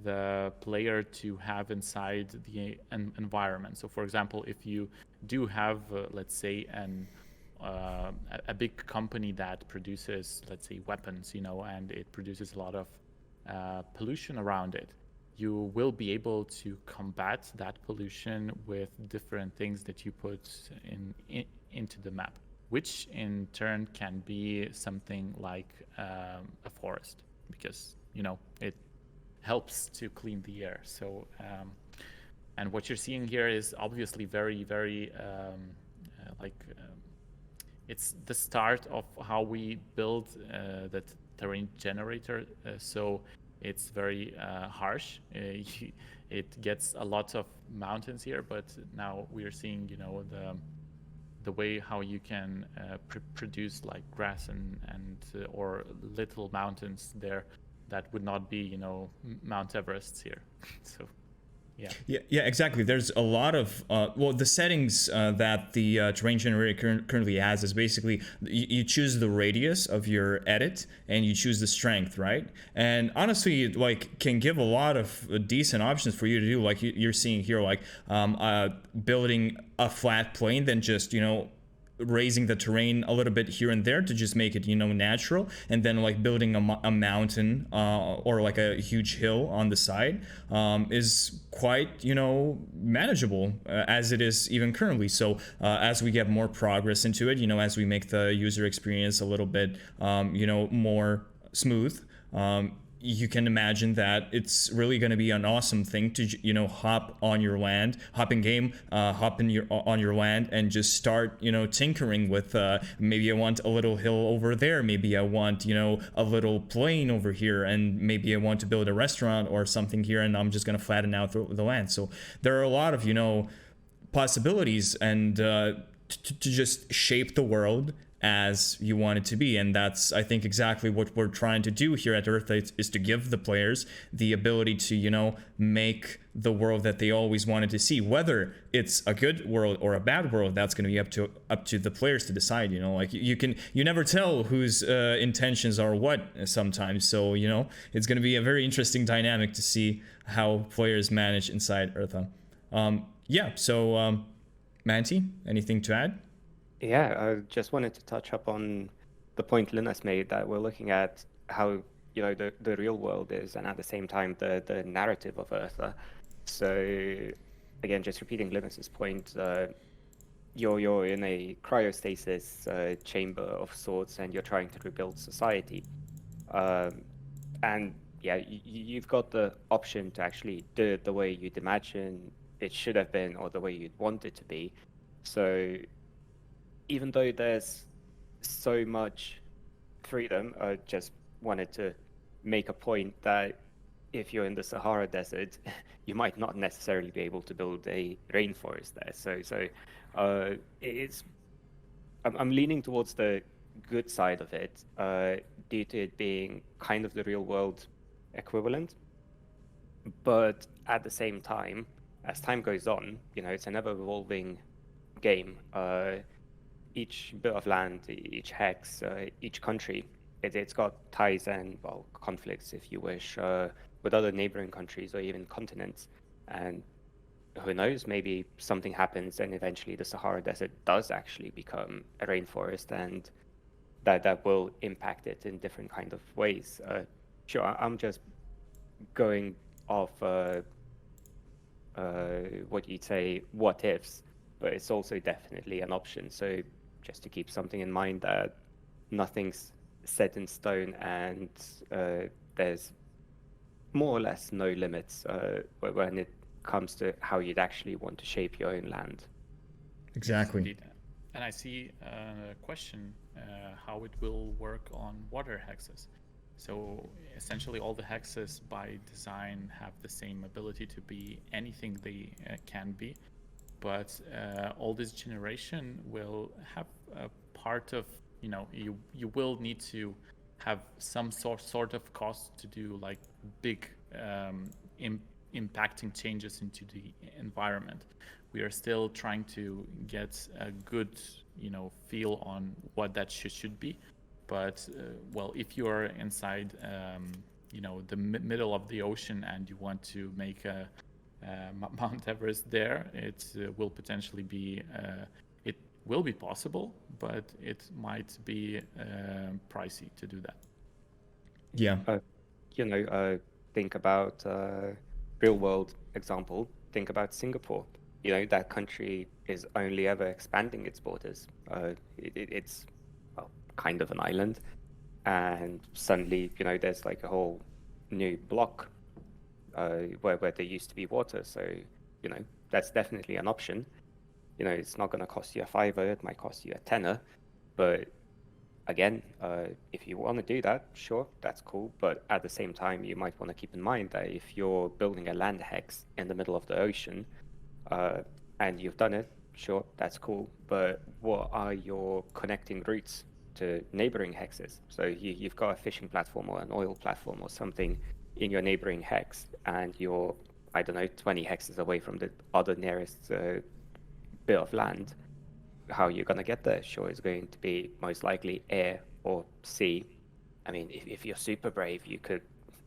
the player to have inside the environment. So for example, if you do have, let's say, a big company that produces, let's say, weapons, and it produces a lot of pollution around it, you will be able to combat that pollution with different things that you put into the map, which in turn can be something like a forest, because it helps to clean the air. So and what you're seeing here is obviously very, very it's the start of how we build the terrain generator. So it's very harsh. It gets a lot of mountains here, but now we are seeing, the way how you can produce like grass and or little mountains there that would not be, Mount Everest here. So. Yeah, exactly. There's a lot of the settings that the terrain generator currently has is basically you choose the radius of your edit and you choose the strength, right? And honestly, it, like, can give a lot of decent options for you to do, like you're seeing here, like building a flat plane, then just raising the terrain a little bit here and there to just make it natural, and then like building a mountain or like a huge hill on the side is quite manageable as it is even currently. So as we get more progress into it, as we make the user experience a little bit more smooth, you can imagine that it's really going to be an awesome thing to hop on your land, hop in game, hop in on your land, and just start tinkering with maybe I want a little hill over there, maybe I want a little plain over here, and maybe I want to build a restaurant or something here, and I'm just going to flatten out the land. So there are a lot of possibilities, and to just shape the world as you want it to be. And that's, I think, exactly what we're trying to do here at ERTHA, is to give the players the ability to make the world that they always wanted to see. Whether it's a good world or a bad world, that's going to be up to the players to decide. Like you never tell whose intentions are what sometimes. So it's going to be a very interesting dynamic to see how players manage inside ERTHA. So Manti, anything to add? Yeah, I just wanted to touch up on the point Linus made, that we're looking at how the real world is, and at the same time the narrative of ERTHA. So again, just repeating Linus's point, you're in a cryostasis chamber of sorts, and you're trying to rebuild society. And yeah, you've got the option to actually do it the way you'd imagine it should have been, or the way you'd want it to be. So even though there's so much freedom, I just wanted to make a point that if you're in the Sahara Desert, you might not necessarily be able to build a rainforest there. So I'm leaning towards the good side of it, due to it being kind of the real world equivalent. But at the same time, as time goes on, it's an ever evolving game. Each bit of land, each hex, each country, it's got ties and, well, conflicts, if you wish, with other neighboring countries or even continents. And who knows, maybe something happens and eventually the Sahara Desert does actually become a rainforest, and that will impact it in different kind of ways. Sure, I'm just going off what you'd say, what ifs, but it's also definitely an option. So just to keep something in mind, that nothing's set in stone, and there's more or less no limits when it comes to how you'd actually want to shape your own land. Exactly. Indeed. And I see a question, how it will work on water hexes. So essentially all the hexes by design have the same ability to be anything they can be. But all this generation will have a part of, you will need to have some sort of cost to do like big impacting changes into the environment. We are still trying to get a good, feel on what that should be. But well, if you are inside the middle of the ocean and you want to make a Mount Everest there, it will potentially be it will be possible, but it might be pricey to do that. Yeah. Think about real world example. Think about Singapore. That country is only ever expanding its borders. It's kind of an island, and suddenly there's like a whole new block where there used to be water. So that's definitely an option. It's not going to cost you a $5, it might cost you a $10, but again, if you want to do that, sure, that's cool. But at the same time, you might want to keep in mind that if you're building a land hex in the middle of the ocean, and you've done it, sure, that's cool. But what are your connecting routes to neighboring hexes? So you've got a fishing platform or an oil platform or something in your neighboring hex, and you're, 20 hexes away from the other nearest bit of land. How you're going to get there? Sure, it's going to be most likely air or sea. I mean, if you're super brave, you could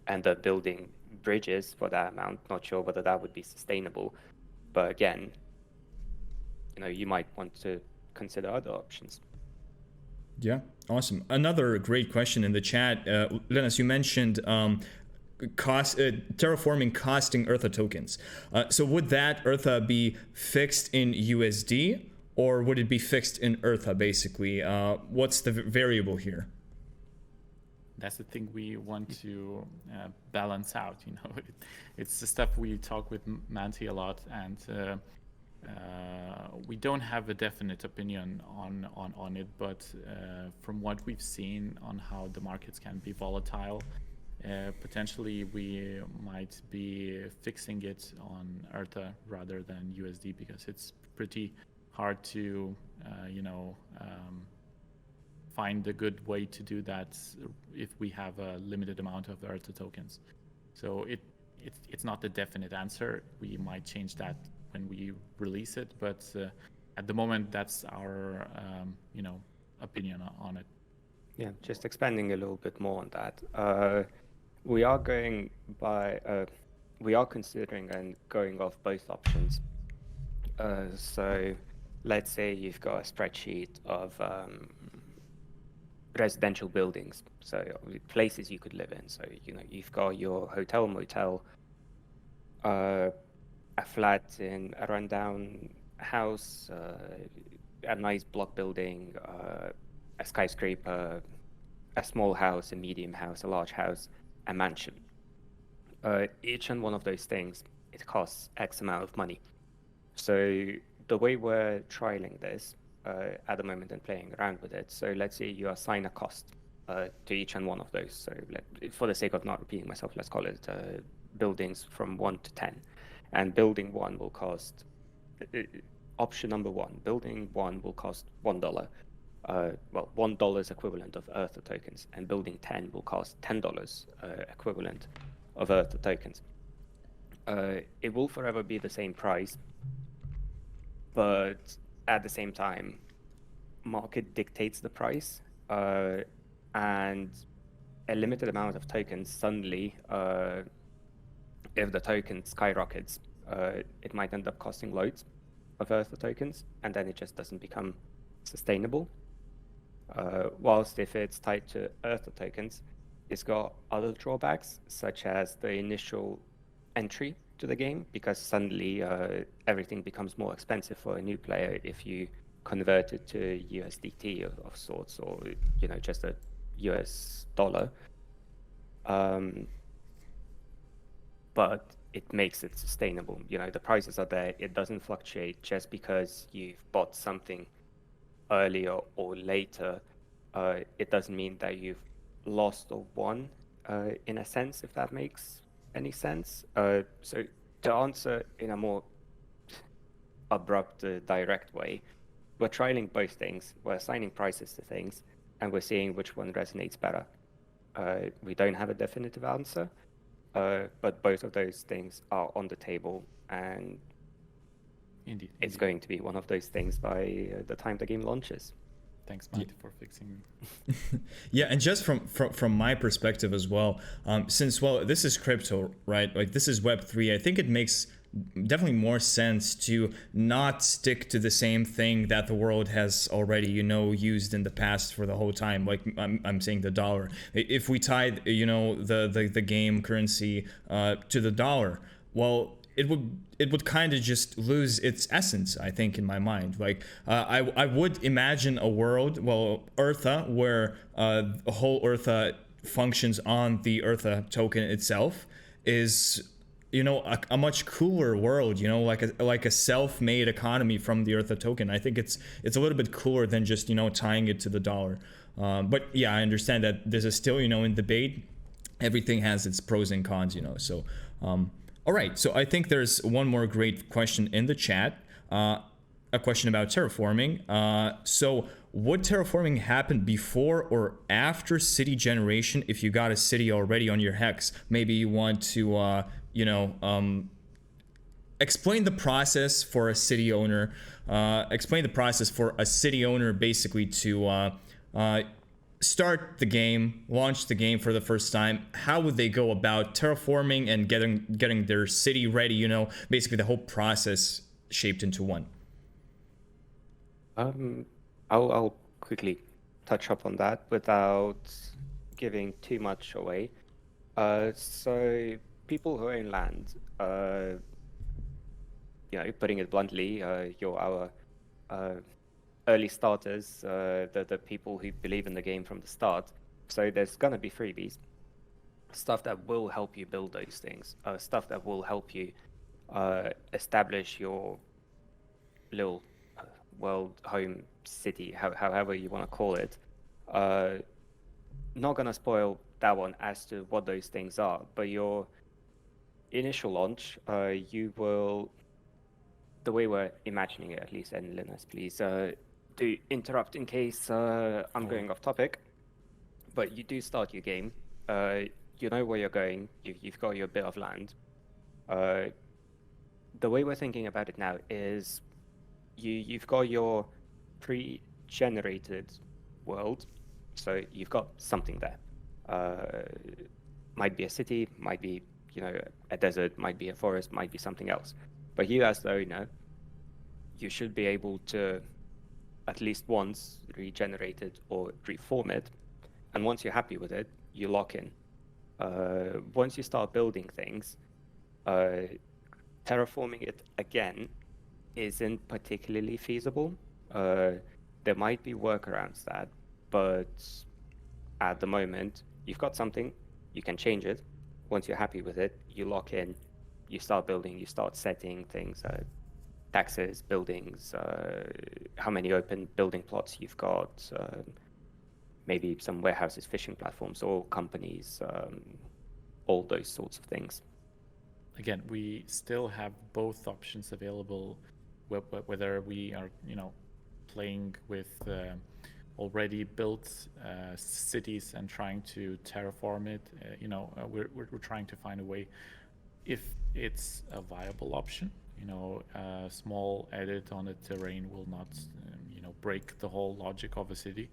end up building bridges for that amount. Not sure whether that would be sustainable. But again, you might want to consider other options. Yeah, awesome. Another great question in the chat. Linus, you mentioned terraforming costing ERTHA tokens. So would that ERTHA be fixed in USD? Or would it be fixed in ERTHA, basically? What's the variable here? That's the thing we want to balance out. It's the stuff we talk with Manti a lot, and we don't have a definite opinion on it. But from what we've seen on how the markets can be volatile, potentially we might be fixing it on ERTHA rather than USD, because it's pretty hard to find a good way to do that if we have a limited amount of ERTHA tokens. So it's not the definite answer. We might change that when we release it, but at the moment that's our opinion on it. Yeah, just expanding a little bit more on that. We are considering and going off both options. So let's say you've got a spreadsheet of residential buildings, so places you could live in. So you've got your hotel, motel, a flat in a rundown house, a nice block building, a skyscraper, a small house, a medium house, a large house, a mansion. Each and one of those things, it costs X amount of money. So the way we're trialing this at the moment and playing around with it, so let's say you assign a cost to each and one of those. So for the sake of not repeating myself, let's call it buildings from 1 to 10. And building 1 will cost, option number 1, building 1 will cost $1. $1 is equivalent of ERTHA tokens, and building 10 will cost $10 equivalent of ERTHA tokens. It will forever be the same price, but at the same time, market dictates the price, and a limited amount of tokens suddenly, if the token skyrockets, it might end up costing loads of ERTHA tokens, and then it just doesn't become sustainable. Whilst if it's tied to ERTHA tokens, it's got other drawbacks, such as the initial entry to the game, because suddenly everything becomes more expensive for a new player if you convert it to USDT of sorts, or just a US dollar. But it makes it sustainable. The prices are there. It doesn't fluctuate just because you've bought something earlier or later. It doesn't mean that you've lost or won, in a sense, if that makes any sense. So to answer in a more abrupt, direct way, we're trialing both things. We're assigning prices to things, and we're seeing which one resonates better. We don't have a definitive answer, but both of those things are on the table, and Indeed. It's going to be one of those things by the time the game launches. Thanks, Manti, for fixing me. Yeah, and just from my perspective as well, since this is crypto, right? Like this is Web3. I think it makes definitely more sense to not stick to the same thing that the world has already, used in the past for the whole time. Like I'm saying the dollar. If we tied, the game currency to the dollar, well, it would kind of just lose its essence, I think, in my mind. Like I would imagine a world, ERTHA, where a whole ERTHA functions on the ERTHA token itself, is a much cooler world, like a self-made economy from the ERTHA token. I think it's a little bit cooler than just tying it to the dollar. But yeah, I understand that this is still in debate. Everything has its pros and cons, so all right, so I think there's one more great question in the chat, a question about terraforming. So would terraforming happen before or after city generation if you got a city already on your hex? Maybe you want to explain the process for a city owner, basically to start the game, launch the game for the first time. How would they go about terraforming and getting their city ready? Basically the whole process shaped into one. I'll quickly touch up on that without giving too much away. So people who own land, putting it bluntly, you're our early starters, the people who believe in the game from the start. So there's gonna be freebies, stuff that will help you build those things, stuff that will help you establish your little world, home, city, however you want to call it. Not gonna spoil that one as to what those things are, but your initial launch, you will, the way we're imagining it, at least, and Linus, please do interrupt in case I'm going off topic, but you do start your game, you know where you're going, you've got your bit of land. The way we're thinking about it now is you've got your pre-generated world, so you've got something there. Might be a city, might be a desert, might be a forest, might be something else. But you as the owner, you should be able to at least once regenerate it or reform it. And once you're happy with it, you lock in. Once you start building things, terraforming it again isn't particularly feasible. There might be workarounds that, but at the moment, you've got something, you can change it. Once you're happy with it, you lock in, you start building, you start setting things, taxes, buildings, how many open building plots you've got, maybe some warehouses, fishing platforms, or companies, all those sorts of things. Again, we still have both options available, whether we are, playing with already built cities and trying to terraform it. We're trying to find a way, if it's a viable option. A small edit on the terrain will not, break the whole logic of a city,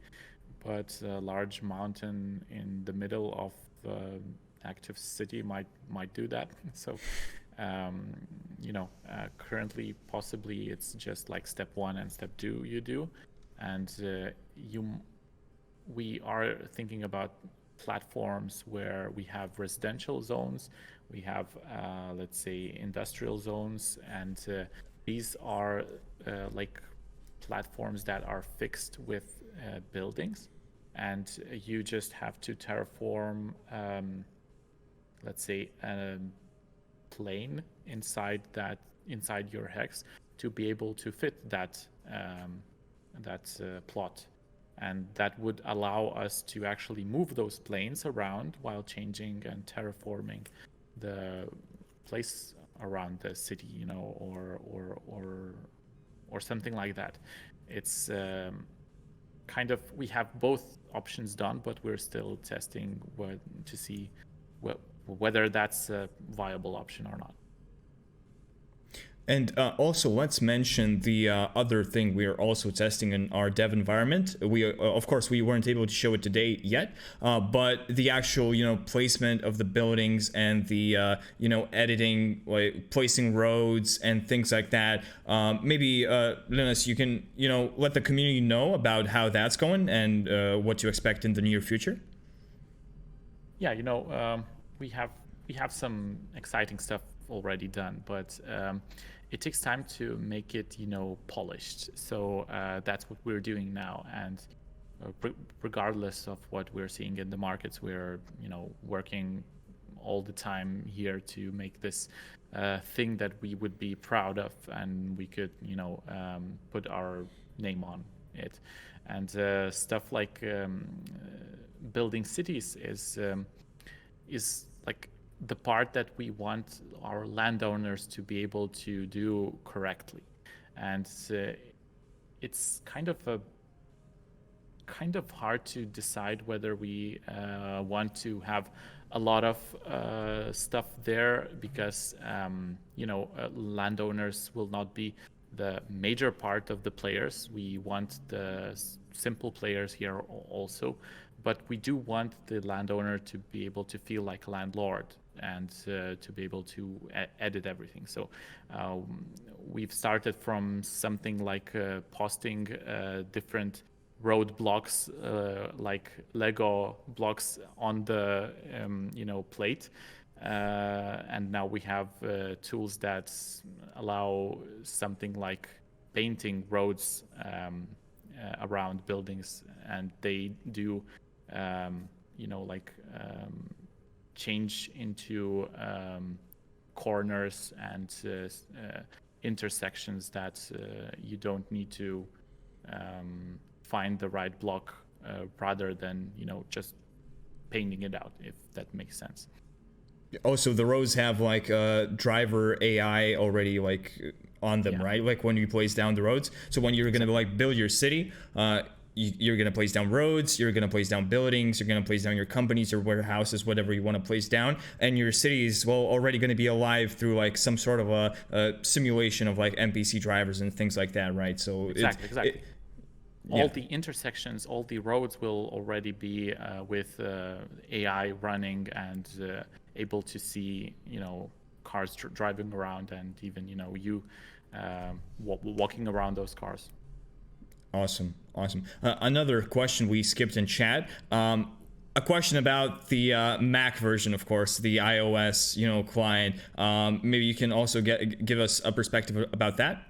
but a large mountain in the middle of the active city might do that. So, currently, possibly it's just like step 1 and step 2 you do, and we are thinking about platforms where we have residential zones, we have let's say industrial zones, and these are like platforms that are fixed with buildings, and you just have to terraform let's say a plane inside your hex to be able to fit that plot. And that would allow us to actually move those planes around while changing and terraforming the place around the city, or something like that. It's kind of, we have both options done, but we're still testing to see whether that's a viable option or not. And also, let's mention the other thing we are also testing in our dev environment. We, of course, we weren't able to show it today yet, but the actual, placement of the buildings and the, editing, like placing roads and things like that. Maybe, Linus, you can, let the community know about how that's going and what to expect in the near future. Yeah, we have some exciting stuff already done, but it takes time to make it, polished. So that's what we're doing now. And regardless of what we're seeing in the markets, we're, working all the time here to make this thing that we would be proud of, and we could, put our name on it. And stuff like building cities is like the part that we want our landowners to be able to do correctly. And it's kind of hard to decide whether we want to have a lot of stuff there, because landowners will not be the major part of the players. We want the simple players here also, but we do want the landowner to be able to feel like a landlord and to be able to edit everything. So we've started from something like posting different road blocks, like Lego blocks on the plate, and now we have tools that allow something like painting roads around buildings, and they do change into corners and intersections that you don't need to find the right block rather than just painting it out, if that makes sense. Also, the roads have like driver AI already like on them, right? Like when you place down the roads. So when you're gonna like build your city, you're gonna place down roads, you're gonna place down buildings, you're gonna place down your companies or warehouses, whatever you want to place down, and your city is already gonna be alive through like some sort of a simulation of like NPC drivers and things like that, right? So exactly. All the intersections, all the roads will already be with AI running and able to see, cars driving around, and even, you walking around those cars. Awesome. Another question we skipped in chat. A question about the Mac version, of course, the iOS, client. Maybe you can also give us a perspective about that.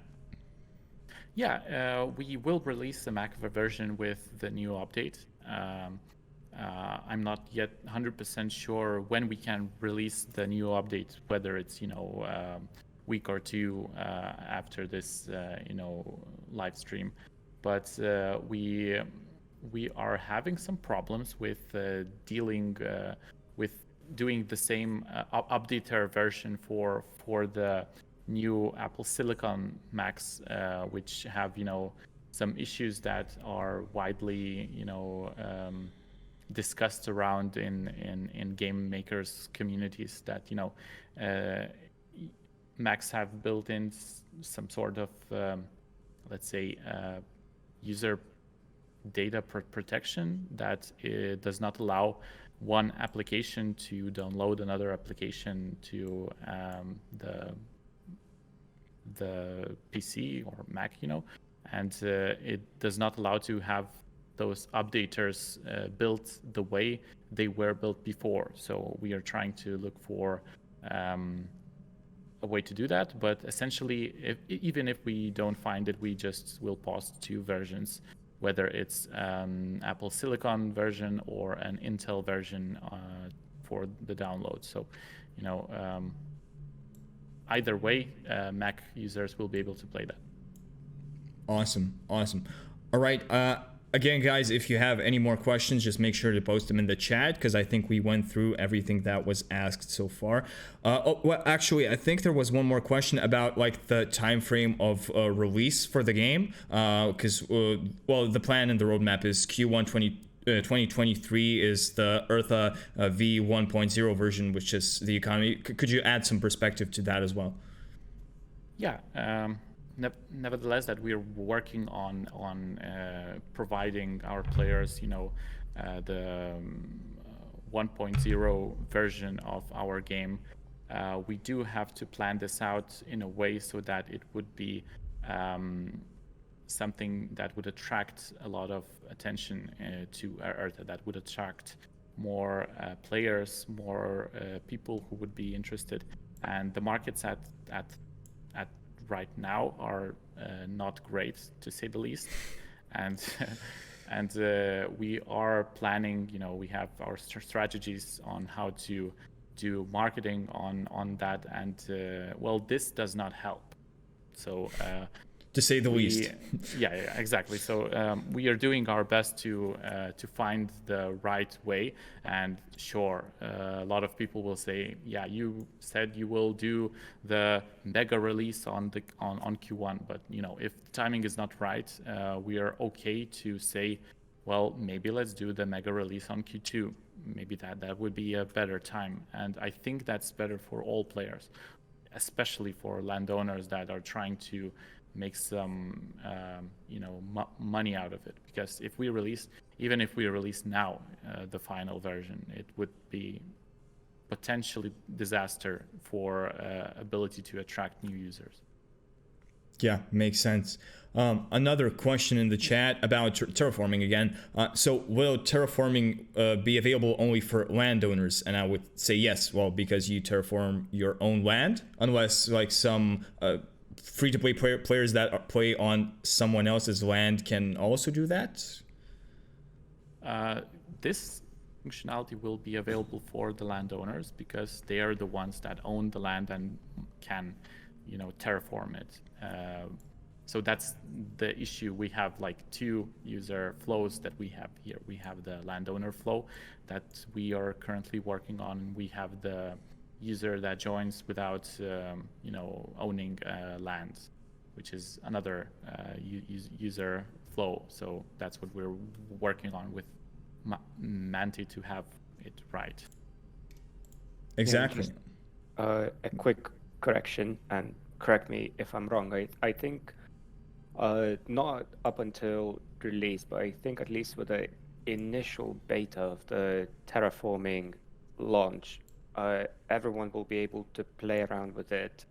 Yeah, we will release the Mac version with the new update. I'm not yet 100% sure when we can release the new update, whether it's week or two after this live stream. But we are having some problems with dealing with doing the same updater version for the new Apple Silicon Macs, which have some issues that are widely discussed around in game makers communities, that Macs have built in some sort of let's say user data protection that it does not allow one application to download another application to the PC or Mac, and it does not allow to have those updaters built the way they were built before. So we are trying to look for a way to do that, but essentially, even if we don't find it, we just will post two versions, whether it's Apple Silicon version or an Intel version for the download. So, either way, Mac users will be able to play that. Awesome. All right. Again, guys, if you have any more questions, just make sure to post them in the chat, because I think we went through everything that was asked so far. Well, actually, I think there was one more question about like the time frame of release for the game, because the plan and the roadmap is Q1 2023 is the ERTHA V 1.0 version, which is the economy. Could you add some perspective to that as well? Yeah. Nevertheless, that we're working on providing our players, the 1.0 version of our game. We do have to plan this out in a way so that it would be something that would attract a lot of attention to ERTHA, that would attract more players, more people who would be interested. And the markets at right now are not great, to say the least. And and we are planning, we have our strategies on how to do marketing on that, and well, this does not help. So to say the least. Yeah, exactly. So we are doing our best to find the right way. And sure, a lot of people will say, yeah, you said you will do the mega release on Q1, but if timing is not right, we are okay to say, well, maybe let's do the mega release on Q2. Maybe that would be a better time. And I think that's better for all players, especially for landowners that are trying to make some money out of it. Because even if we release now the final version, it would be potentially disaster for ability to attract new users. Yeah, makes sense. Another question in the chat about terraforming again. So will terraforming be available only for landowners? And I would say yes. Well, because you terraform your own land, unless like some free-to-play players that play on someone else's land can also do that. This functionality will be available for the landowners because they are the ones that own the land and can, terraform it. So that's the issue. We have like two user flows that we have here. We have the landowner flow that we are currently working on. We have the user that joins without, owning land, which is another user flow. So that's what we're working on with Manti to have it right. Exactly. A quick correction, and correct me if I'm wrong. I think not up until release, but I think at least with the initial beta of the terraforming launch, everyone will be able to play around with it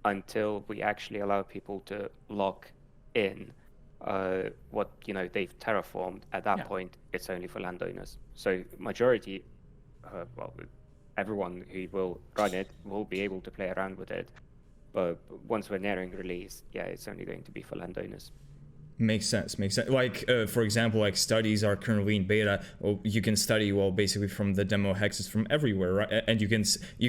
until we actually allow people to lock in what they've terraformed. At that point, it's only for landowners. So majority, everyone who will run it will be able to play around with it. But once we're nearing release, it's only going to be for landowners. Makes sense. Like, for example, like studies are currently in beta. You can study, basically from the demo hexes from everywhere, right? And you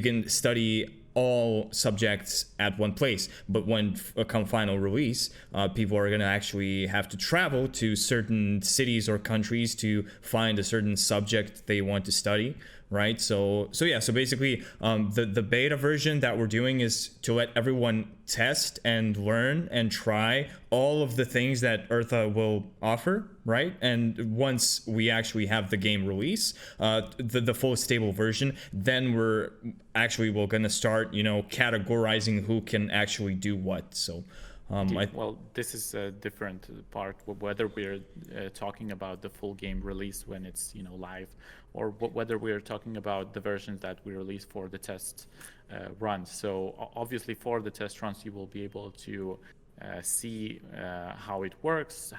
can study all subjects at one place. But when come final release, people are going to actually have to travel to certain cities or countries to find a certain subject they want to study, right? So basically, the beta version that we're doing is to let everyone test and learn and try all of the things that ERTHA will offer, right? And once we actually have the game release, the full stable version, then we're going to start, categorizing who can actually do what. So. Well, this is a different part, whether we're talking about the full game release when it's live, or whether we're talking about the versions that we release for the test runs. So obviously for the test runs, you will be able to see how it works,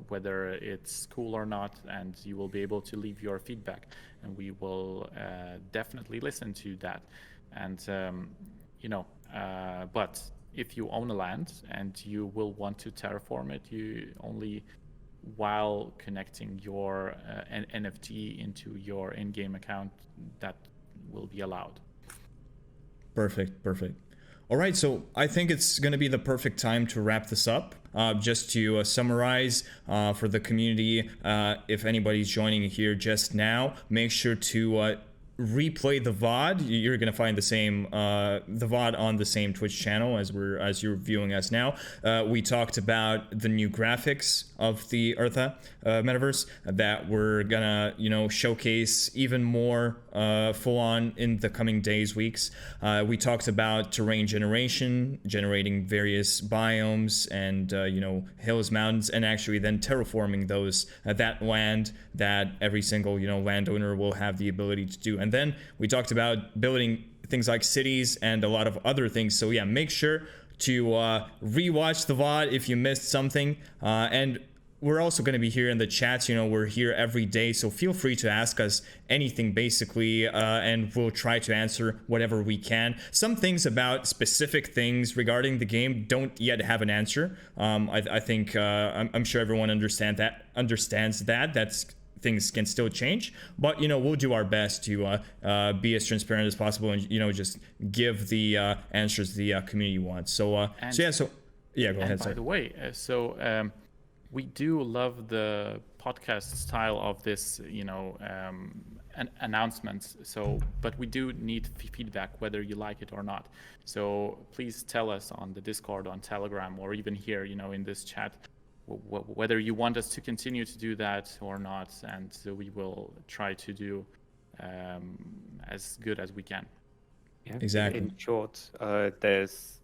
whether it's cool or not, and you will be able to leave your feedback, and we will definitely listen to that. And but if you own a land and you will want to terraform it, you only while connecting your NFT into your in-game account, that will be allowed. Perfect. All right, so I think it's going to be the perfect time to wrap this up. Just to summarize for the community, if anybody's joining here just now, make sure to replay the VOD, you're gonna find the same the VOD on the same Twitch channel as you're viewing us now. We talked about the new graphics of the ERTHA metaverse that we're gonna showcase even more full on in the coming days, weeks. We talked about terrain generation, generating various biomes and hills, mountains, and actually then terraforming those that land that every single landowner will have the ability to do. And then we talked about building things like cities and a lot of other things. So yeah, make sure to rewatch the VOD if you missed something. And we're also going to be here in the chats. We're here every day, so feel free to ask us anything basically, and we'll try to answer whatever we can. Some things about specific things regarding the game don't yet have an answer. I think I'm sure everyone understands that. That's things can still change, but we'll do our best to be as transparent as possible and just give the answers the community wants. So go ahead. By the way, we do love the podcast style of this, announcements. But we do need feedback, whether you like it or not. So please tell us on the Discord, on Telegram, or even here, in this chat, whether you want us to continue to do that or not, and so we will try to do as good as we can. Yeah, exactly. In short, there's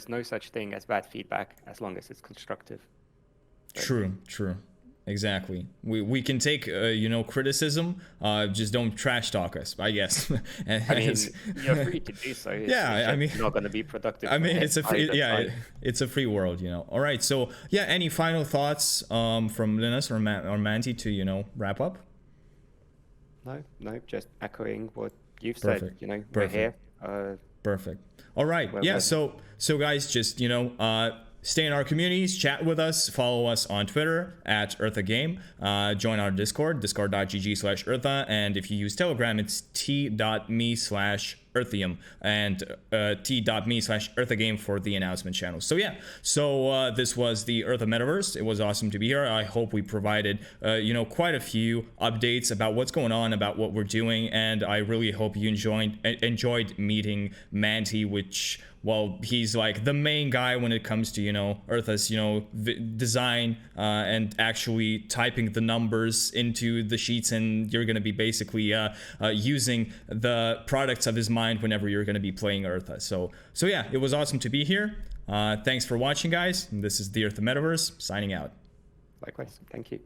no such thing as bad feedback as long as it's constructive. True. Exactly. We can take criticism, just don't trash talk us, I guess. You're free to do so. It's not going to be productive. It's a free world, All right. So yeah, any final thoughts from Linus or Manti to wrap up? No, just echoing what you've Perfect. said. We're here. Perfect. All right. Yeah. So guys, just stay in our communities, chat with us, follow us on Twitter at ERTHA Game, join our Discord, discord.gg/ERTHA, and if you use Telegram, it's t.me/Earthium and t.me/ERTHA Game for the announcement channel. So yeah, this was the ERTHA Metaverse. It was awesome to be here. I hope we provided quite a few updates about what's going on, about what we're doing, and I really hope you enjoyed meeting Manti, which, well, he's like the main guy when it comes to ERTHA's design and actually typing the numbers into the sheets, and you're going to be basically using the products of his mind whenever you're going to be playing ERTHA. So yeah, it was awesome to be here. Thanks for watching, guys. This is the ERTHA Metaverse signing out. Likewise. Thank you.